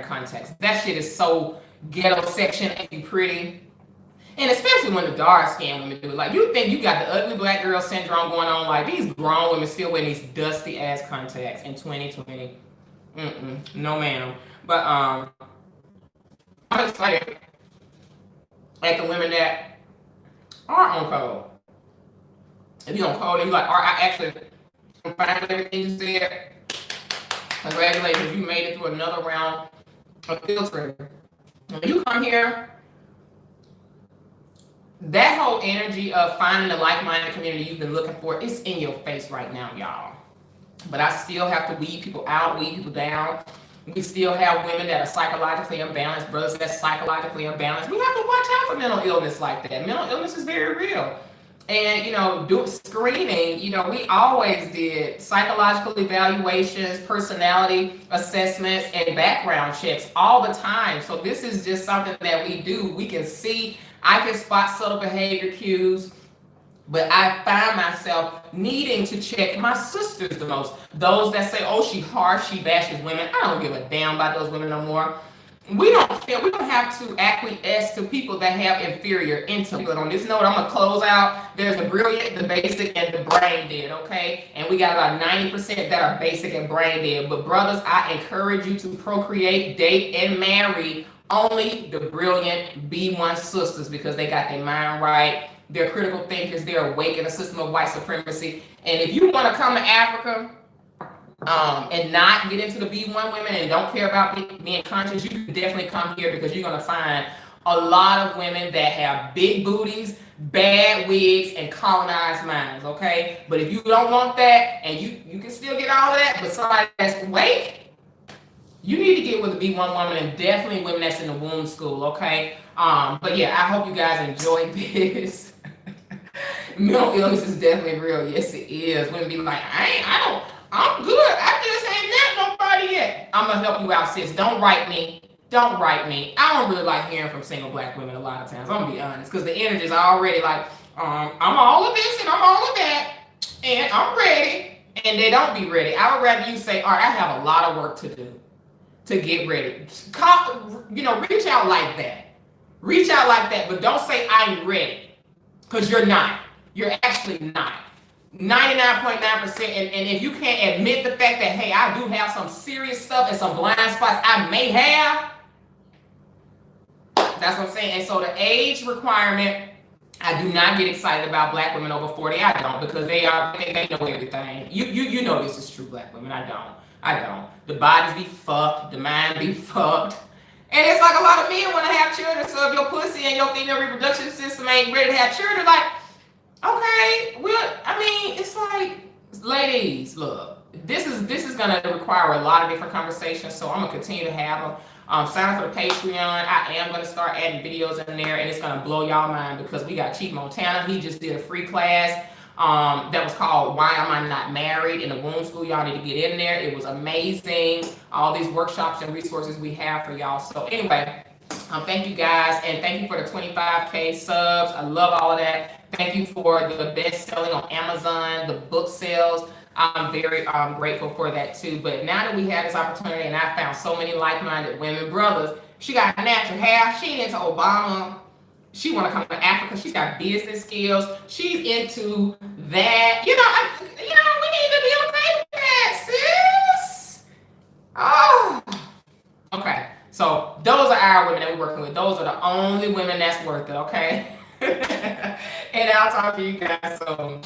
contacts. That shit is so ghetto section and pretty. And especially when the dark skinned women do it. Like, you think you got the ugly black girl syndrome going on. Like, these grown women still wearing these dusty ass contacts in 2020. No, ma'am. But I'm excited at the women that are on code. If you're on code and you're like, I'm fine with everything you said. Congratulations, you made it through another round of filtering. When you come here, that whole energy of finding the like-minded community you've been looking for is in your face right now, y'all. But I still have to weed people out, weed people down. We still have women that are psychologically imbalanced, brothers that's psychologically imbalanced. We have to watch out for mental illness like that. Mental illness is very real. And, screening, we always did psychological evaluations, personality assessments, and background checks all the time. So this is just something that we do. We can see, I can spot subtle behavior cues, but I find myself needing to check my sisters the most. Those that say, oh, she harsh, she bashes women. I don't give a damn about those women no more. We don't have to acquiesce to people that have inferior intellect. But on this note, I'm going to close out. There's the brilliant, the basic, and the brain dead, okay? And we got about 90% that are basic and brain dead. But brothers, I encourage you to procreate, date, and marry only the brilliant B1 sisters because they got their mind right. They're critical thinkers. They're awake in a system of white supremacy. And if you want to come to Africa and not get into the B1 women and don't care about being conscious, you can definitely come here because you're going to find a lot of women that have big booties, bad wigs, and colonized minds, okay? But if you don't want that, and you can still get all of that, but somebody that's awake, you need to get with a B1 woman and definitely women that's in the womb school, okay? But yeah, I hope you guys enjoyed this. Mental illness is definitely real. Yes, it is. Women be like, I'm good. I just ain't met nobody yet. I'm gonna help you out, sis. Don't write me. I don't really like hearing from single black women a lot of times. I'm gonna be honest, because the energy is already like, I'm all of this and I'm all of that, and I'm ready, and they don't be ready. I would rather you say, all right, I have a lot of work to do to get ready. Reach out like that. Reach out like that, but don't say I'm ready, because you're not. You're actually not. 99.9%, and if you can't admit the fact that, hey, I do have some serious stuff and some blind spots I may have, that's what I'm saying. And so the age requirement, I do not get excited about black women over 40. I don't, because they know everything. You know this is true, black women. I don't. The bodies be fucked, the mind be fucked. And it's like a lot of men want to have children, so if your pussy and your female reproduction system ain't ready to have children, like, okay, it's like, ladies, look, this is gonna require a lot of different conversations, so I'm gonna continue to have them. Sign up for the Patreon. I am gonna start adding videos in there, and it's gonna blow y'all mind because we got Chief Montana. He just did a free class that was called Why Am I Not Married in the Womb School. Y'all need to get in there. It was amazing. All these workshops and resources we have for y'all. So anyway, thank you guys, and thank you for the 25K subs. I love all of that. Thank you for the best selling on Amazon, the book sales. I'm very grateful for that too. But now that we have this opportunity, and I found so many like-minded women, brothers, she got natural hair. She into Obama. She want to come to Africa. She's got business skills. She's into that. We need to be okay with that, sis. Oh, okay. So those are our women that we're working with. Those are the only women that's worth it, okay? And I'll talk to you guys soon.